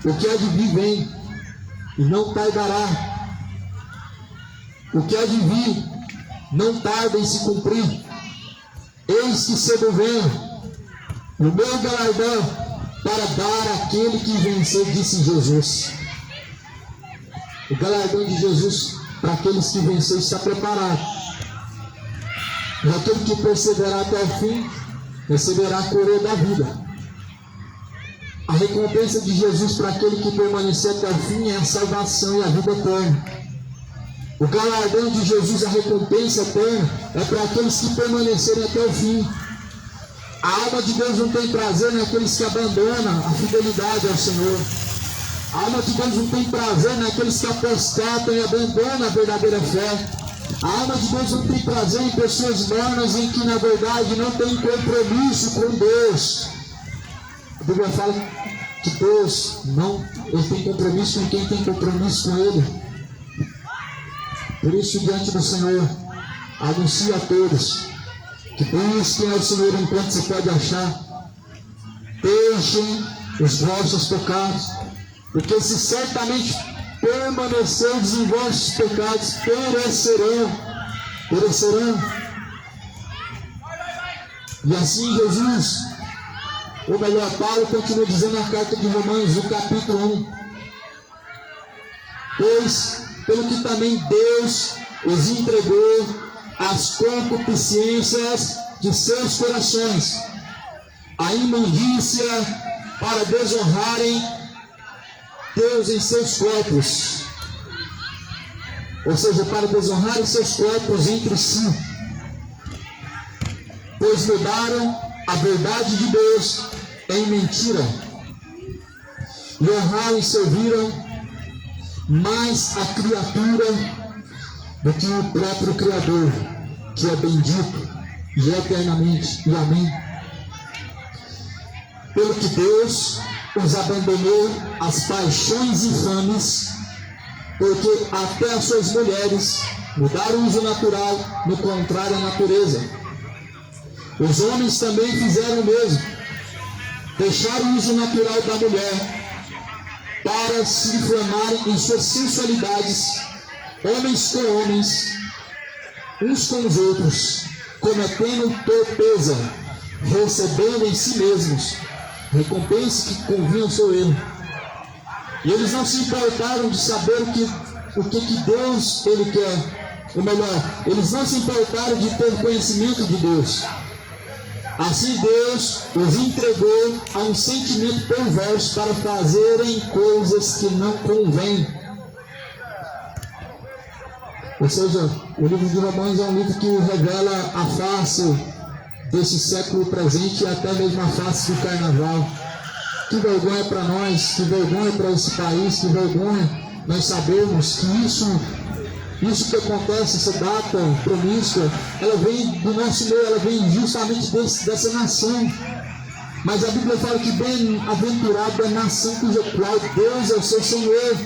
o que há de vir vem, e não tardará. O que há de vir não tarda em se cumprir. Eis que cedo venho, o meu galardão para dar àquele que vencer, disse Jesus. O galardão de Jesus para aqueles que vencer está preparado. E aquele que perseverar até o fim receberá a coroa da vida. A recompensa de Jesus para aquele que permanecer até o fim é a salvação e a vida eterna. O galardão de Jesus, a recompensa eterna, é para aqueles que permanecerem até o fim. A alma de Deus não tem prazer naqueles que abandonam a fidelidade ao Senhor. A alma de Deus não tem prazer naqueles que apostatam e abandonam a verdadeira fé. A alma de Deus não tem prazer em pessoas mornas em que na verdade não tem compromisso com Deus. A Bíblia fala que Deus ele tem compromisso com quem tem compromisso com Ele. Por isso, diante do Senhor, anuncie a todos que busquem ao Senhor enquanto se pode achar. Deixem os vossos pecados, porque se certamente permanecerdes em vossos pecados, perecerão. E assim Jesus, ou melhor, Paulo continua dizendo na carta de Romanos, no capítulo 1: pois, pelo que também Deus os entregou às concupiscências de seus corações, a imundícia, para desonrarem Deus em seus corpos, ou seja, para desonrarem seus corpos entre si, pois mudaram a verdade de Deus em mentira, e honraram e serviram mais a criatura do que o próprio Criador, que é bendito e eternamente. E amém. Pelo que Deus os abandonou às paixões infames, porque até as suas mulheres mudaram o uso natural, no contrário à natureza. Os homens também fizeram o mesmo, deixaram o uso natural da mulher para se inflamarem em suas sensualidades, homens com homens, uns com os outros, cometendo torpeza, recebendo em si mesmos recompensa que convinha ao seu erro. E eles não se importaram de saber o que Deus ele quer, ou melhor, eles não se importaram de ter conhecimento de Deus. Assim Deus os entregou a um sentimento perverso para fazerem coisas que não convêm. Ou seja, o livro de Romanos é um livro que revela a face desse século presente e até mesmo a face do carnaval. Que vergonha para nós, que vergonha para esse país, que vergonha nós sabemos que isso que acontece, essa data promíscua, ela vem do nosso meio, ela vem justamente dessa nação. Mas a Bíblia fala que bem-aventurada é a nação cuja qual Deus é o seu Senhor.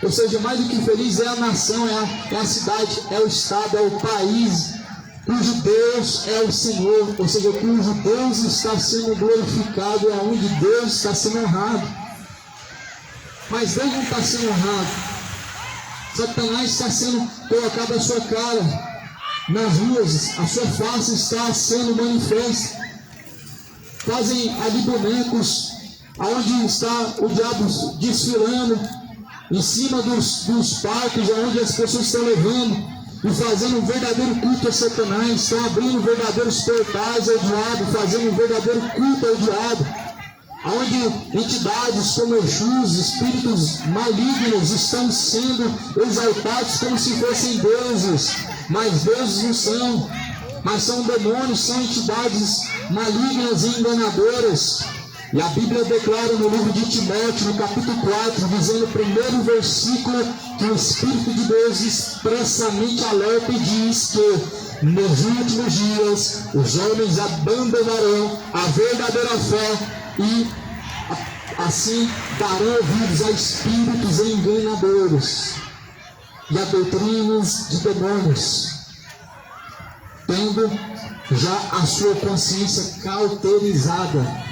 Ou seja, mais do que feliz é a nação, é a cidade, é o estado, é o país cujo Deus é o Senhor, ou seja, cujo Deus está sendo glorificado, é onde Deus está sendo honrado. Mas Deus não está sendo honrado. Satanás está sendo colocado à sua cara nas ruas, a sua face está sendo manifesta. Fazem ali bonecos, aonde está o diabo desfilando, em cima dos parques, aonde as pessoas estão levando e fazendo um verdadeiro culto a Satanás, estão abrindo verdadeiros portais ao diabo, fazendo um verdadeiro culto ao diabo, onde entidades como Exus, espíritos malignos estão sendo exaltados como se fossem deuses, mas deuses não são, mas são demônios, são entidades malignas e enganadoras. E a Bíblia declara no livro de Timóteo, no capítulo 4, dizendo no primeiro versículo, que o Espírito de Deus expressamente alerta e diz que nos últimos dias os homens abandonarão a verdadeira fé e assim darão ouvidos a espíritos enganadores e a doutrinas de demônios, tendo já a sua consciência cauterizada.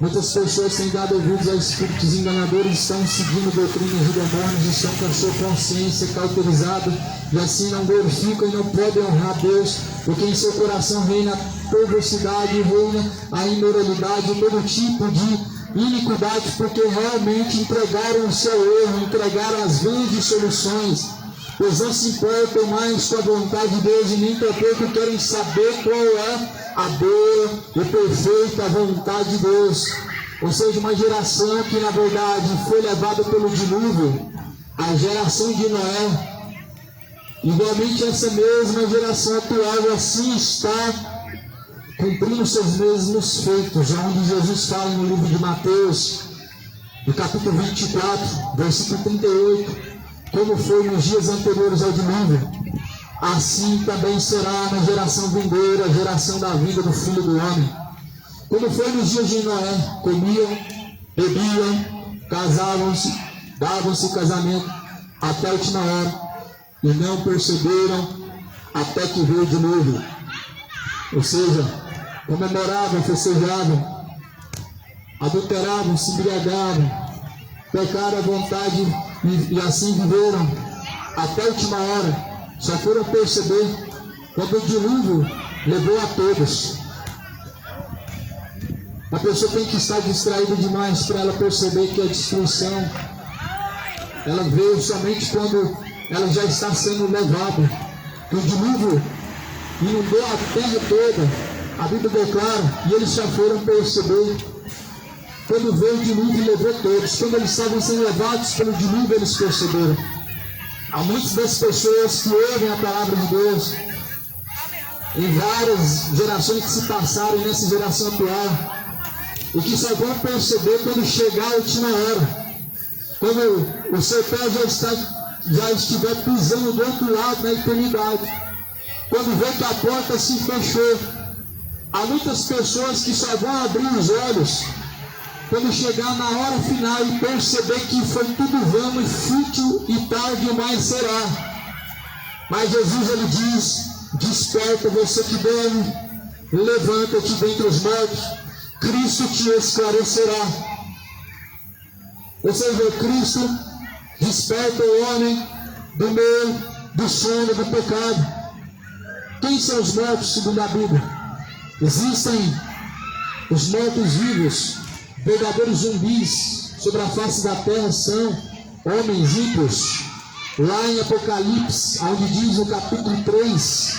Muitas pessoas têm dado ouvidos a espíritos enganadores, estão seguindo doutrinas de demônios, estão com a sua consciência cauterizada e assim não glorificam e não podem honrar Deus, porque em seu coração reina a perversidade, reina a imoralidade, todo tipo de iniquidade, porque realmente entregaram o seu erro, entregaram as vãs de soluções, pois não se importam mais com a vontade de Deus e nem tampouco querem saber qual é a boa e perfeita vontade de Deus. Ou seja, uma geração que na verdade foi levada pelo dilúvio, a geração de Noé. Igualmente essa mesma geração atual assim está cumprindo seus mesmos feitos, onde Jesus fala no livro de Mateus, no capítulo 24, versículo 38, como foi nos dias anteriores ao dilúvio, assim também será na geração vindoura, a geração da vinda do Filho do Homem. Como foi nos dias de Noé, comiam, bebiam, casavam-se, davam-se casamento até a última hora, e não perceberam até que veio o dilúvio. Ou seja, comemoravam, festejavam, adulteravam, se embriagavam, pecaram à vontade e assim viveram até a última hora. Só foram perceber quando o dilúvio levou a todos. A pessoa tem que estar distraída demais para ela perceber que a destruição ela veio somente quando ela já está sendo levada. O dilúvio inundou a terra toda. A Bíblia declara, e eles já foram perceber. Quando veio o dilúvio, levou todos. Quando eles estavam sendo levados pelo dilúvio, eles perceberam. Há muitas das pessoas que ouvem a palavra de Deus em várias gerações que se passaram nessa geração atual e que só vão perceber quando chegar a última hora, quando o seu pé já estiver pisando do outro lado na eternidade, quando vê que a porta se fechou. Há muitas pessoas que só vão abrir os olhos quando chegar na hora final e perceber que foi tudo vão e fútil e tarde demais será. Mas Jesus ele diz: desperta você que dorme, levanta-te dentre os mortos, Cristo te esclarecerá. Ou seja, Cristo desperta o homem do meio do sono do pecado. Quem são os mortos segundo a Bíblia? Existem os mortos vivos, verdadeiros zumbis sobre a face da terra, são homens ímpios. Lá em Apocalipse, onde diz no capítulo 3,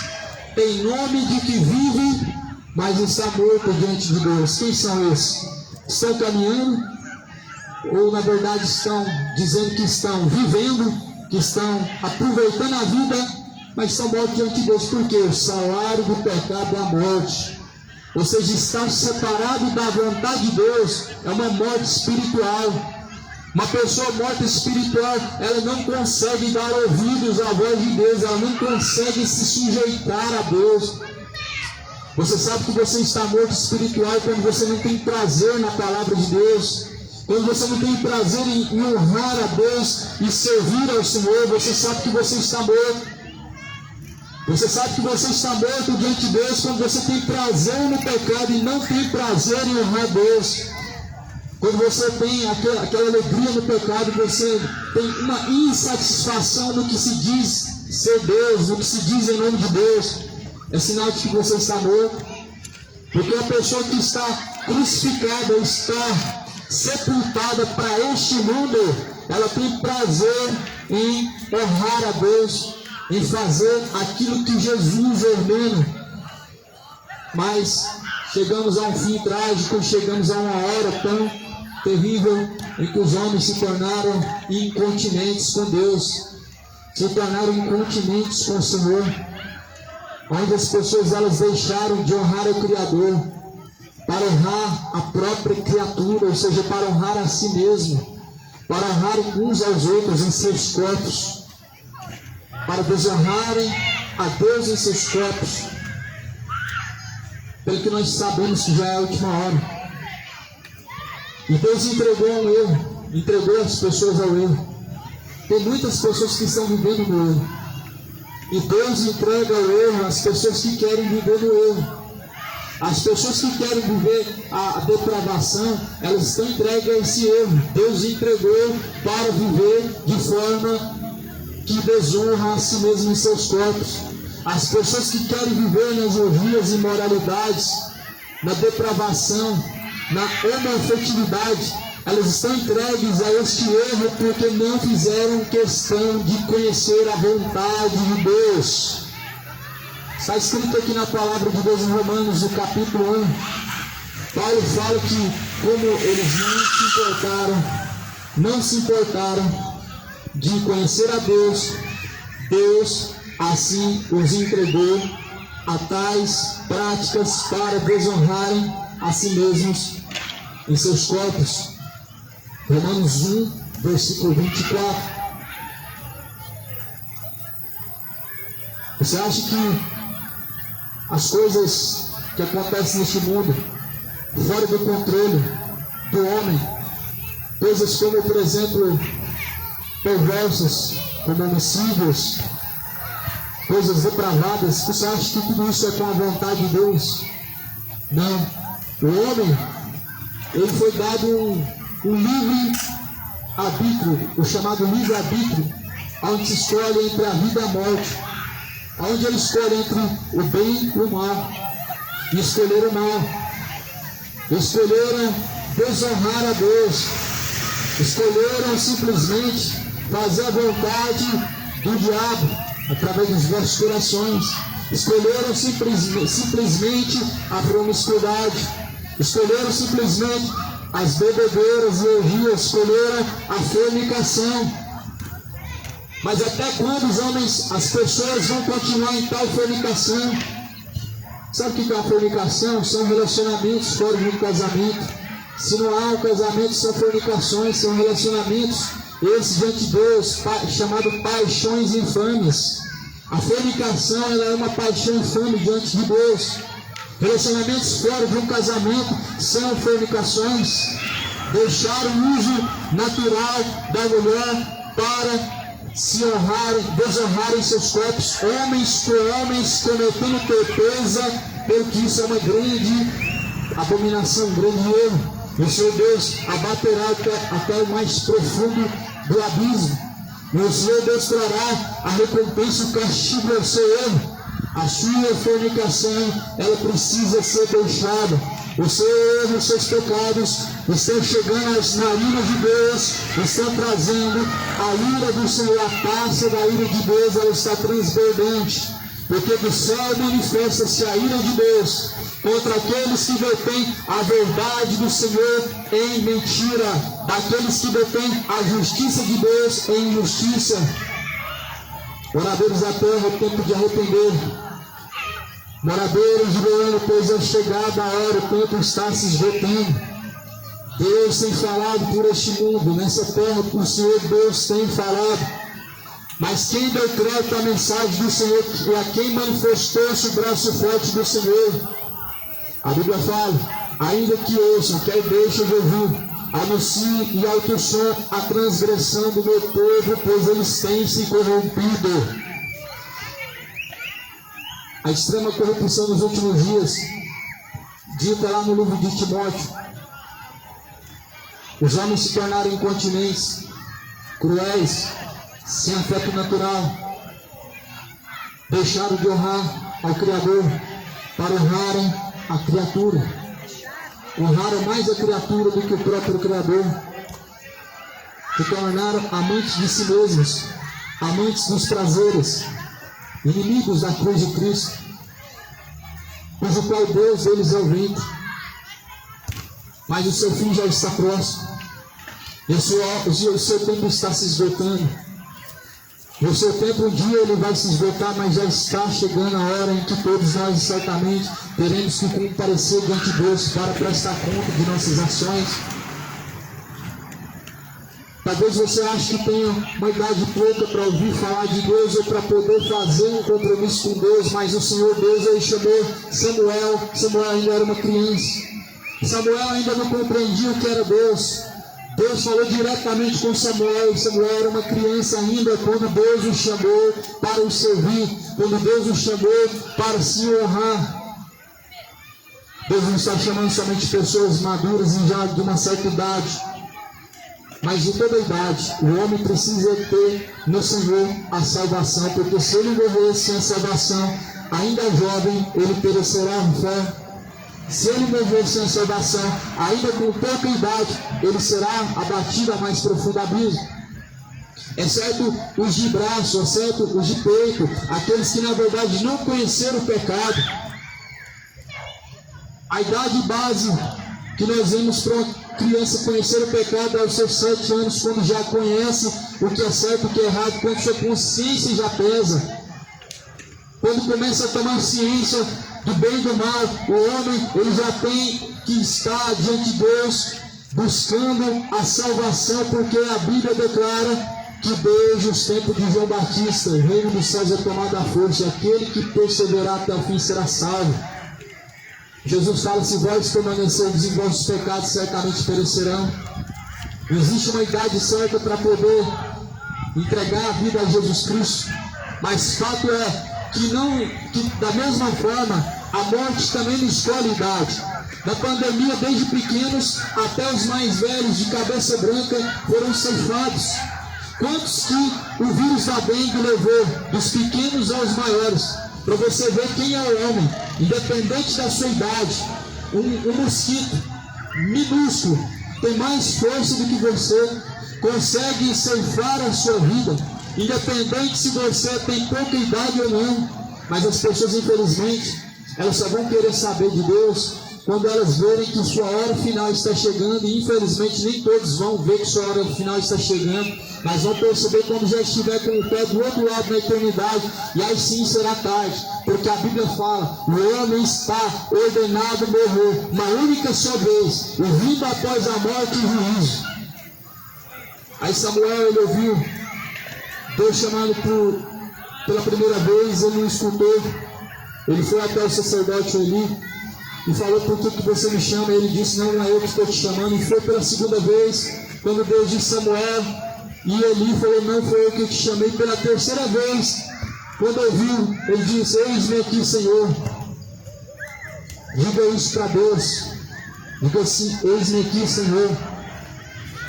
em nome de que vive, mas está morto diante de Deus. Quem são esses? Estão caminhando, ou na verdade estão dizendo que estão vivendo, que estão aproveitando a vida, mas estão mortos diante de Deus. Por quê? O salário do pecado é a morte. Ou seja, estar separado da vontade de Deus é uma morte espiritual. Uma pessoa morta espiritual, ela não consegue dar ouvidos à voz de Deus, ela não consegue se sujeitar a Deus. Você sabe que você está morto espiritual quando você não tem prazer na palavra de Deus, quando você não tem prazer em honrar a Deus e servir ao Senhor. Você sabe que você está morto. Você sabe que você está morto diante de Deus quando você tem prazer no pecado e não tem prazer em honrar Deus. Quando você tem aquela alegria no pecado, você tem uma insatisfação no que se diz ser Deus, no que se diz em nome de Deus, é sinal de que você está morto. Porque a pessoa que está crucificada, está sepultada para este mundo, ela tem prazer em honrar a Deus, em fazer aquilo que Jesus ordena. Mas chegamos a um fim trágico, chegamos a uma hora tão terrível em que os homens se tornaram incontinentes com Deus, se tornaram incontinentes com o Senhor, onde as pessoas elas deixaram de honrar o Criador para honrar a própria criatura, ou seja, para honrar a si mesmo, para honrar uns aos outros em seus corpos, para desonrarem a Deus em seus corpos, pelo que nós sabemos que já é a última hora. E Deus entregou ao erro, entregou as pessoas ao erro. Tem muitas pessoas que estão vivendo no erro, e Deus entrega ao erro as pessoas que querem viver no erro. As pessoas que querem viver a depravação, elas estão entregues a esse erro. Deus entregou para viver de forma que desonra a si mesmo em seus corpos. As pessoas que querem viver nas orgias e imoralidades, na depravação, na homoafetividade, elas estão entregues a este erro porque não fizeram questão de conhecer a vontade de Deus. Está escrito aqui na palavra de Deus em Romanos, no capítulo 1. Paulo fala que como eles não se importaram de conhecer a Deus, Deus assim os entregou a tais práticas para desonrarem a si mesmos em seus corpos. Romanos 1, versículo 24. Você acha que as coisas que acontecem neste mundo, fora do controle do homem, coisas como, por exemplo, perversas, como homicídios, coisas depravadas, você acha que tudo isso é com a vontade de Deus? Não. O homem, ele foi dado um livre arbítrio, o chamado livre arbítrio, onde se escolhe entre a vida e a morte, onde ele escolhe entre o bem e o mal, e escolheram o mal, escolheram desonrar a Deus, escolheram simplesmente fazer a vontade do diabo através dos vossos corações, escolheram simplesmente a promiscuidade, escolheram simplesmente as bebedeiras e orgias, escolheram a fornicação. Mas até quando os homens, as pessoas vão continuar em tal fornicação? Sabe o que é a fornicação? São relacionamentos fora do casamento. Se não há um casamento, são fornicações, são relacionamentos, esses diante de Deus, chamado paixões infames. A fornicação, ela é uma paixão infame diante de Deus. Relacionamentos fora de um casamento são fornicações. Deixar o uso natural da mulher para se honrarem, desonrarem seus corpos, homens com homens cometendo torpeza, pelo que isso é uma grande abominação, um grande erro. E o Senhor Deus abaterá até o mais profundo do abismo. E o Senhor Deus trará a recompensa, o castigo ao seu erro. A sua fornicação, ela precisa ser deixada. O seu erro, os seus pecados estão chegando às narinas de Deus, estão trazendo a ira do Senhor, a taça da ira de Deus, ela está transbordante. Porque do céu manifesta-se a ira de Deus contra aqueles que detêm a verdade do Senhor em mentira, daqueles que detêm a justiça de Deus em injustiça. Moradores da terra, é tempo de arrepender. Moradores de Goiânia, pois é chegada a hora, o tempo está se esgotando. Deus tem falado por este mundo, nessa terra, o Senhor Deus tem falado. Mas quem deu crédito à mensagem do Senhor e a quem manifestou-se o braço forte do Senhor? A Bíblia fala, ainda que ouçam, quer deixem de ouvir, anuncie e alto som a transgressão do meu povo, pois eles têm se corrompido. A extrema corrupção nos últimos dias, dita lá no livro de Timóteo, os homens se tornaram incontinentes, cruéis, sem afeto natural, deixaram de honrar ao Criador para honrarem a criatura, honraram mais a criatura do que o próprio Criador, se tornaram amantes de si mesmos, amantes dos prazeres, inimigos da cruz de Cristo. cujo qual Deus deles é o ventre. Mas o seu fim já está próximo. E o seu tempo está se esgotando. E o seu tempo um dia ele vai se esgotar, mas já está chegando a hora em que todos nós certamente teremos que comparecer diante de Deus para prestar conta de nossas ações. Talvez você ache que tenha uma idade pouca para ouvir falar de Deus ou para poder fazer um compromisso com Deus, mas o Senhor Deus ele chamou Samuel. Samuel ainda era uma criança. Samuel ainda não compreendia o que era Deus. Deus falou diretamente com Samuel. Samuel era uma criança ainda quando Deus o chamou para o servir, quando Deus o chamou para se honrar. Deus não está chamando somente pessoas maduras e já de uma certa idade, mas de toda a idade. O homem precisa ter no Senhor a salvação, porque se ele morrer sem a salvação, ainda jovem, ele perecerá no inferno. Se ele morrer sem a salvação, ainda com pouca idade, ele será abatido a mais profundo abismo. Exceto os de braço, exceto os de peito, aqueles que na verdade não conheceram o pecado. A idade base que nós vemos para uma criança conhecer o pecado é aos seus 7 anos, quando já conhece o que é certo e o que é errado, quando sua consciência já pesa. Quando começa a tomar ciência do bem e do mal, o homem ele já tem que estar diante de Deus buscando a salvação, porque a Bíblia declara que desde os tempos de João Batista o reino dos céus é tomado à força, e aquele que perseverar até o fim será salvo. Jesus fala: se vós permanecerdes em vossos pecados, certamente perecerão. Não existe uma idade certa para poder entregar a vida a Jesus Cristo, mas fato é que da mesma forma a morte também não escolhe idade. Na pandemia, desde pequenos até os mais velhos de cabeça branca foram ceifados. Quantos que o vírus da dengue levou, dos pequenos aos maiores, para você ver quem é o homem, independente da sua idade. Um mosquito minúsculo tem mais força do que você, consegue ceifar a sua vida, independente se você tem pouca idade ou não. Mas as pessoas, infelizmente, elas só vão querer saber de Deus quando elas verem que sua hora final está chegando, e infelizmente nem todos vão ver que sua hora final está chegando, mas vão perceber quando já estiver com o pé do outro lado na eternidade, e aí sim será tarde, porque a Bíblia fala: o homem está ordenado morrer uma única só vez, e vindo após a morte e o juízo. Aí Samuel, ele ouviu Deus chamando pela primeira vez, ele não escutou. Ele foi até o sacerdote Eli e falou: por que você me chama? Ele disse: não é eu que estou te chamando. E foi pela segunda vez, quando Deus disse: Samuel, e Eli falou: não foi eu que te chamei. Pela terceira vez, quando ouviu, ele disse: eis-me aqui, Senhor. Diga isso para Deus, diga assim: eis-me aqui, Senhor,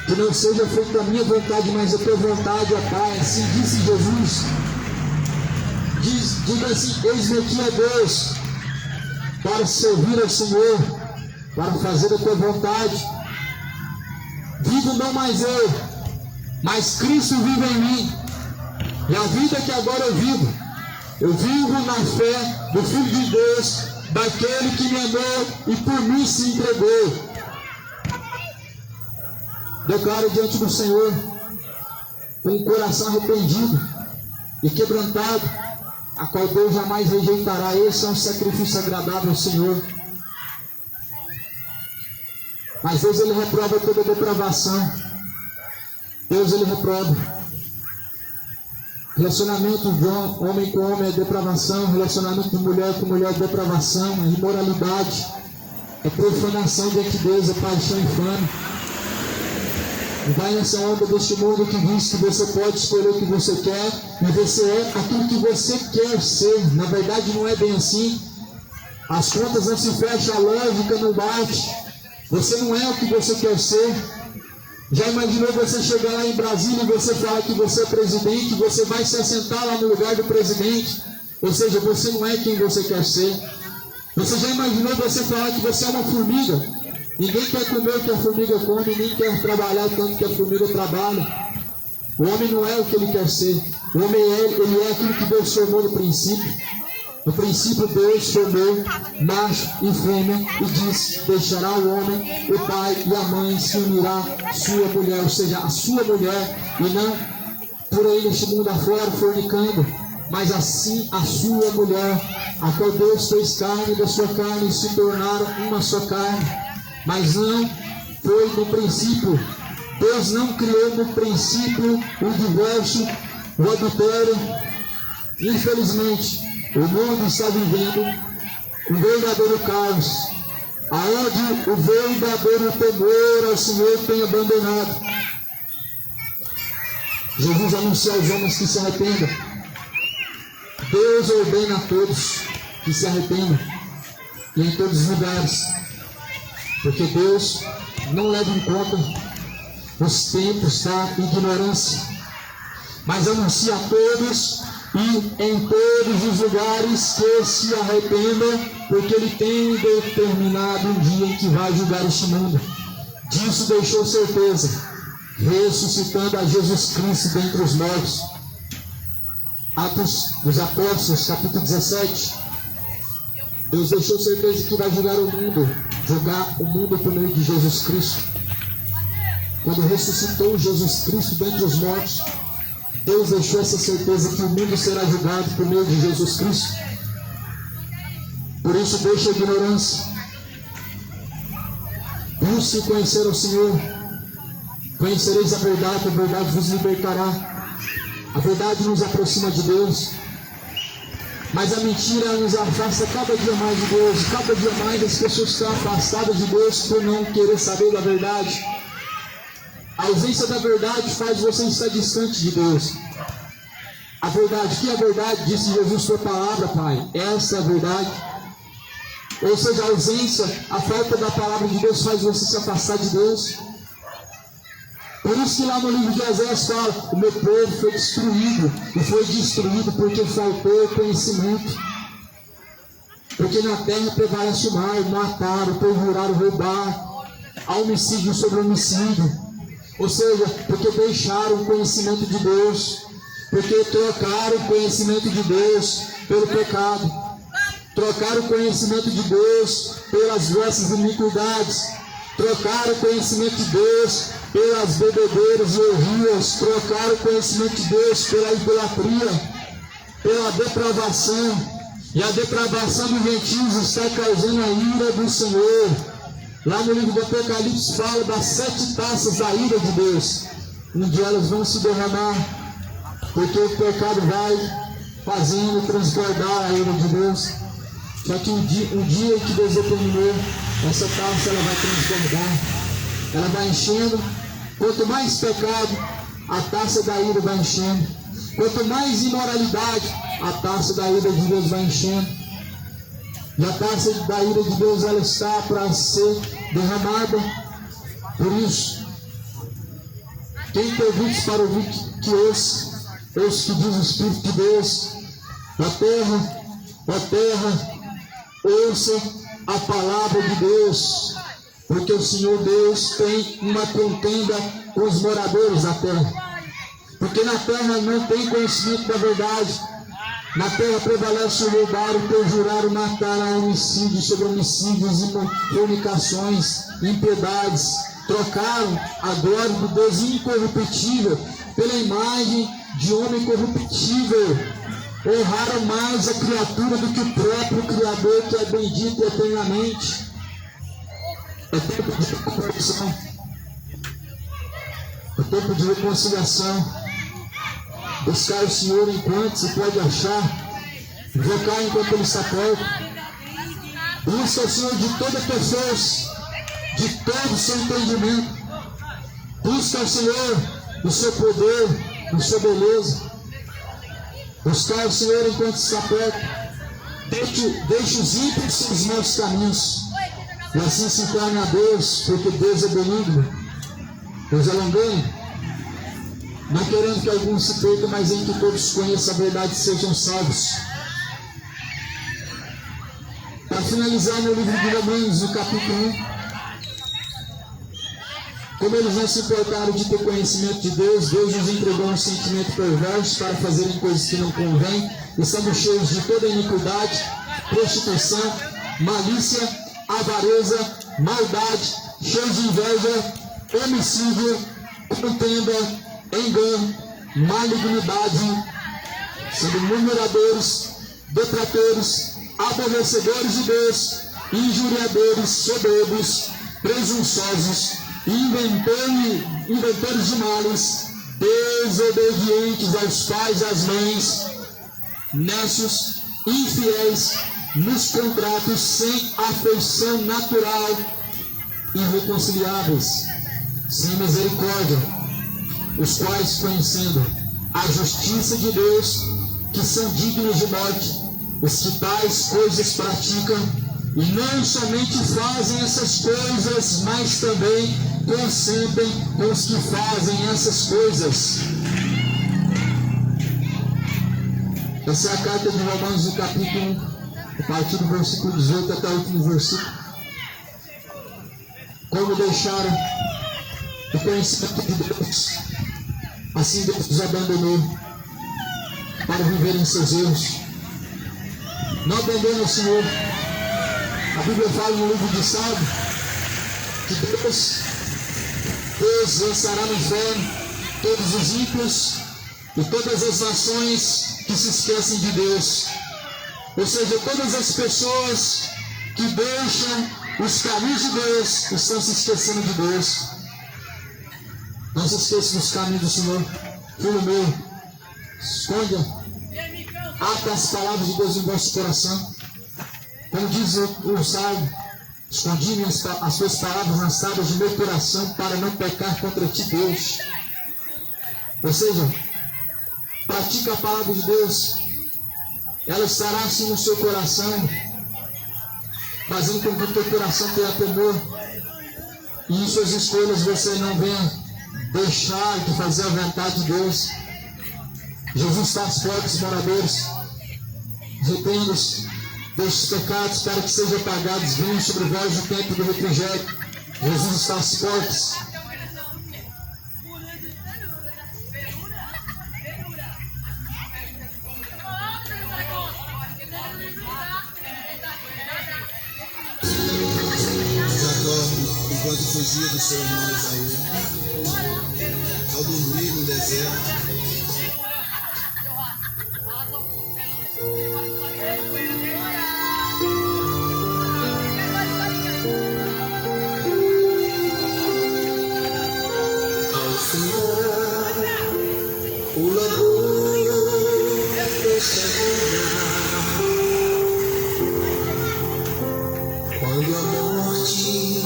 que não seja feita a minha vontade, mas a tua vontade, ó Pai. Assim disse Jesus. Diga assim: eis-me aqui, ó Deus, para servir ao Senhor, para fazer a tua vontade. Vivo não mais eu, mas Cristo vive em mim. E a vida que agora eu vivo na fé do Filho de Deus, daquele que me amou e por mim se entregou. Declaro diante do Senhor, com um coração arrependido e quebrantado, a qual Deus jamais rejeitará. Esse é um sacrifício agradável ao Senhor. Mas Deus, ele reprova toda depravação. Deus, ele reprova. Relacionamento de homem com homem é depravação. Relacionamento de mulher com mulher é depravação, é imoralidade, é profanação diante de Deus, é paixão infame. E vai nessa onda deste mundo que diz que você pode escolher o que você quer, e você é aquilo que você quer ser. Na verdade não é bem assim. As contas não se fecham, a lógica não bate. Você não é o que você quer ser. Já imaginou você chegar lá em Brasília e você falar que você é presidente, e você vai se assentar lá no lugar do presidente? Ou seja, você não é quem você quer ser. Você já imaginou você falar que você é uma formiga? Ninguém quer comer o que a formiga come, nem quer trabalhar tanto que a formiga trabalha. O homem não é o que ele quer ser. O homem ele é aquilo que Deus formou no princípio. No princípio Deus formou macho e fêmea e disse: deixará o homem, o pai e a mãe, se unirá sua mulher, ou seja, a sua mulher, e não por aí neste mundo afora fornicando, mas assim a sua mulher, a qual Deus fez carne da sua carne, e se tornaram uma só carne. Mas não foi no princípio. Deus não criou no princípio o divórcio, o adultério. Infelizmente, o mundo está vivendo um verdadeiro caos, aonde o verdadeiro temor ao Senhor tem abandonado. Jesus anuncia aos homens que se arrependam. Deus ordena a todos que se arrependam, e em todos os lugares, porque Deus não leva em conta os tempos da ignorância, mas anuncia a todos e em todos os lugares que se arrependam, porque Ele tem determinado um dia em que vai julgar este mundo. Disso deixou certeza, ressuscitando a Jesus Cristo dentre os mortos. Atos dos Apóstolos, capítulo 17. Deus deixou certeza que vai julgar o mundo por meio de Jesus Cristo. Quando ressuscitou Jesus Cristo dentre os mortos, Deus deixou essa certeza que o mundo será julgado por meio de Jesus Cristo. Por isso, deixe a ignorância. Busque conhecer o Senhor. Conhecereis a verdade vos libertará. A verdade nos aproxima de Deus, mas a mentira nos afasta cada dia mais de Deus. Cada dia mais as pessoas estão afastadas de Deus por não querer saber da verdade. A ausência da verdade faz você estar distante de Deus. A verdade, que é a verdade? Disse Jesus, sua palavra, Pai. Essa é a verdade. Ou seja, a ausência, a falta da palavra de Deus faz você se afastar de Deus. Por isso que lá no livro de Esdras fala: o meu povo foi destruído, e foi destruído porque faltou conhecimento. Porque na terra prevalece o mal, matar, perjurar, roubar, há homicídio sobre homicídio. Ou seja, porque deixaram o conhecimento de Deus, porque trocaram o conhecimento de Deus pelo pecado, trocaram o conhecimento de Deus pelas vossas iniquidades, trocaram o conhecimento de Deus pelas bebedeiras e orgias, trocaram o conhecimento de Deus pela idolatria, pela depravação, e a depravação dos gentios está causando a ira do Senhor. Lá no livro do Apocalipse fala das 7 taças da ira de Deus. Um dia elas vão se derramar, porque o pecado vai fazendo transbordar a ira de Deus. Só que um dia que Deus determinou, essa taça ela vai transbordar, ela vai enchendo. Quanto mais pecado, a taça da ira vai enchendo. Quanto mais imoralidade, a taça da ira de Deus vai enchendo. E a taça da ira de Deus ela está para ser derramada. Por isso, quem tem ouvidos para ouvir, que ouça que diz o Espírito de Deus. Ó terra, ouça a palavra de Deus, porque o Senhor Deus tem uma contenda com os moradores da terra. Porque na terra não tem conhecimento da verdade. Na terra prevalece o roubar, o perjurar, o matar, a homicídio sobre homicídios e fornicações, impiedades. Trocaram a glória do Deus incorruptível pela imagem de homem corruptível. Honraram mais a criatura do que o próprio Criador, que é bendito eternamente. É tempo de reconciliação. É tempo de reconciliação. Buscar o Senhor enquanto se pode achar, invocar enquanto Ele está perto. Busca o Senhor de toda a tua força, de todo o seu entendimento. Busca o Senhor no seu poder, na sua beleza. Buscar o Senhor enquanto está perto. Deixe os ímpios nos maus caminhos, e assim se torne a Deus, porque Deus é benigno, Deus é longânimo. Não querendo que alguns se percam, mas em que todos conheçam a verdade e sejam salvos. Para finalizar, no livro de Romanos, no capítulo 1, como eles não se importaram de ter conhecimento de Deus, Deus nos entregou um sentimento perverso para fazerem coisas que não convêm, estamos cheios de toda iniquidade, prostituição, malícia, avareza, maldade, cheios de inveja, homicídio, contenda, engano, malignidade, sendo murmuradores, detratores, aborrecedores de Deus, injuriadores, soberbos, presunçosos, inventores de males, desobedientes aos pais e às mães, nécios, infiéis, nos contratos, sem afeição natural, irreconciliáveis, sem misericórdia, os quais, conhecendo a justiça de Deus, que são dignos de morte, os que tais coisas praticam, e não somente fazem essas coisas, mas também consentem com os que fazem essas coisas. Essa é a carta de Romanos, do capítulo 1, a partir do versículo 18 até o último versículo. Como deixaram o conhecimento de Deus, assim Deus os abandonou para viver em seus erros. Não abandone o Senhor. A Bíblia fala no livro de Salmo que Deus lançará no inferno todos os ímpios e todas as nações que se esquecem de Deus. Ou seja, todas as pessoas que deixam os caminhos de Deus estão se esquecendo de Deus. Não se esqueça dos caminhos do Senhor. Filho meu, esconda, ata as palavras de Deus em vosso coração. Como diz o Salmo, escondi as suas palavras nas tábuas do meu coração para não pecar contra ti, Deus. Ou seja, pratica a palavra de Deus, ela estará assim no seu coração, fazendo com que o teu coração tenha temor, e em suas escolhas você não venha deixar de fazer a vontade de Deus. Jesus está às portas, moradores, arrependam-se, deixe os pecados para que sejam apagados, venham sobre vós o tempo do refrigério. Jesus está às portas. Jacó, enquanto fugia do seu irmão Esaú, ao dormir no deserto, o labor fecha quando a morte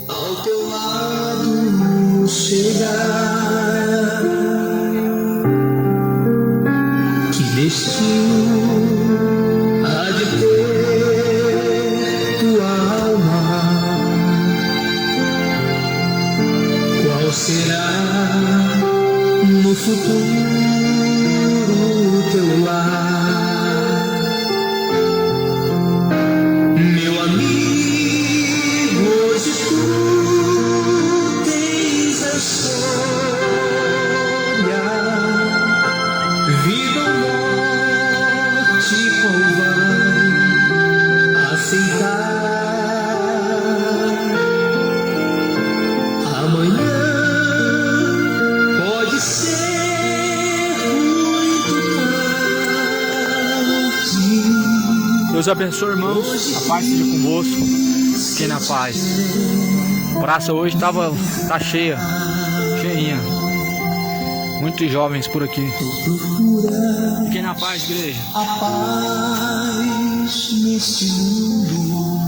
ao teu lado chegar. Que destino há de ter tua alma? Qual será no futuro teu lar? Meu amigo, hoje tu tens a escolha, vida ou morte, qual vai aceitar? Amanhã pode ser muito tarde. Deus abençoe, irmãos. A paz seja convosco. Fiquem na paz. A praça hoje tá cheia, cheinha. Muitos jovens por aqui. Fiquem na paz, igreja. A paz neste mundo.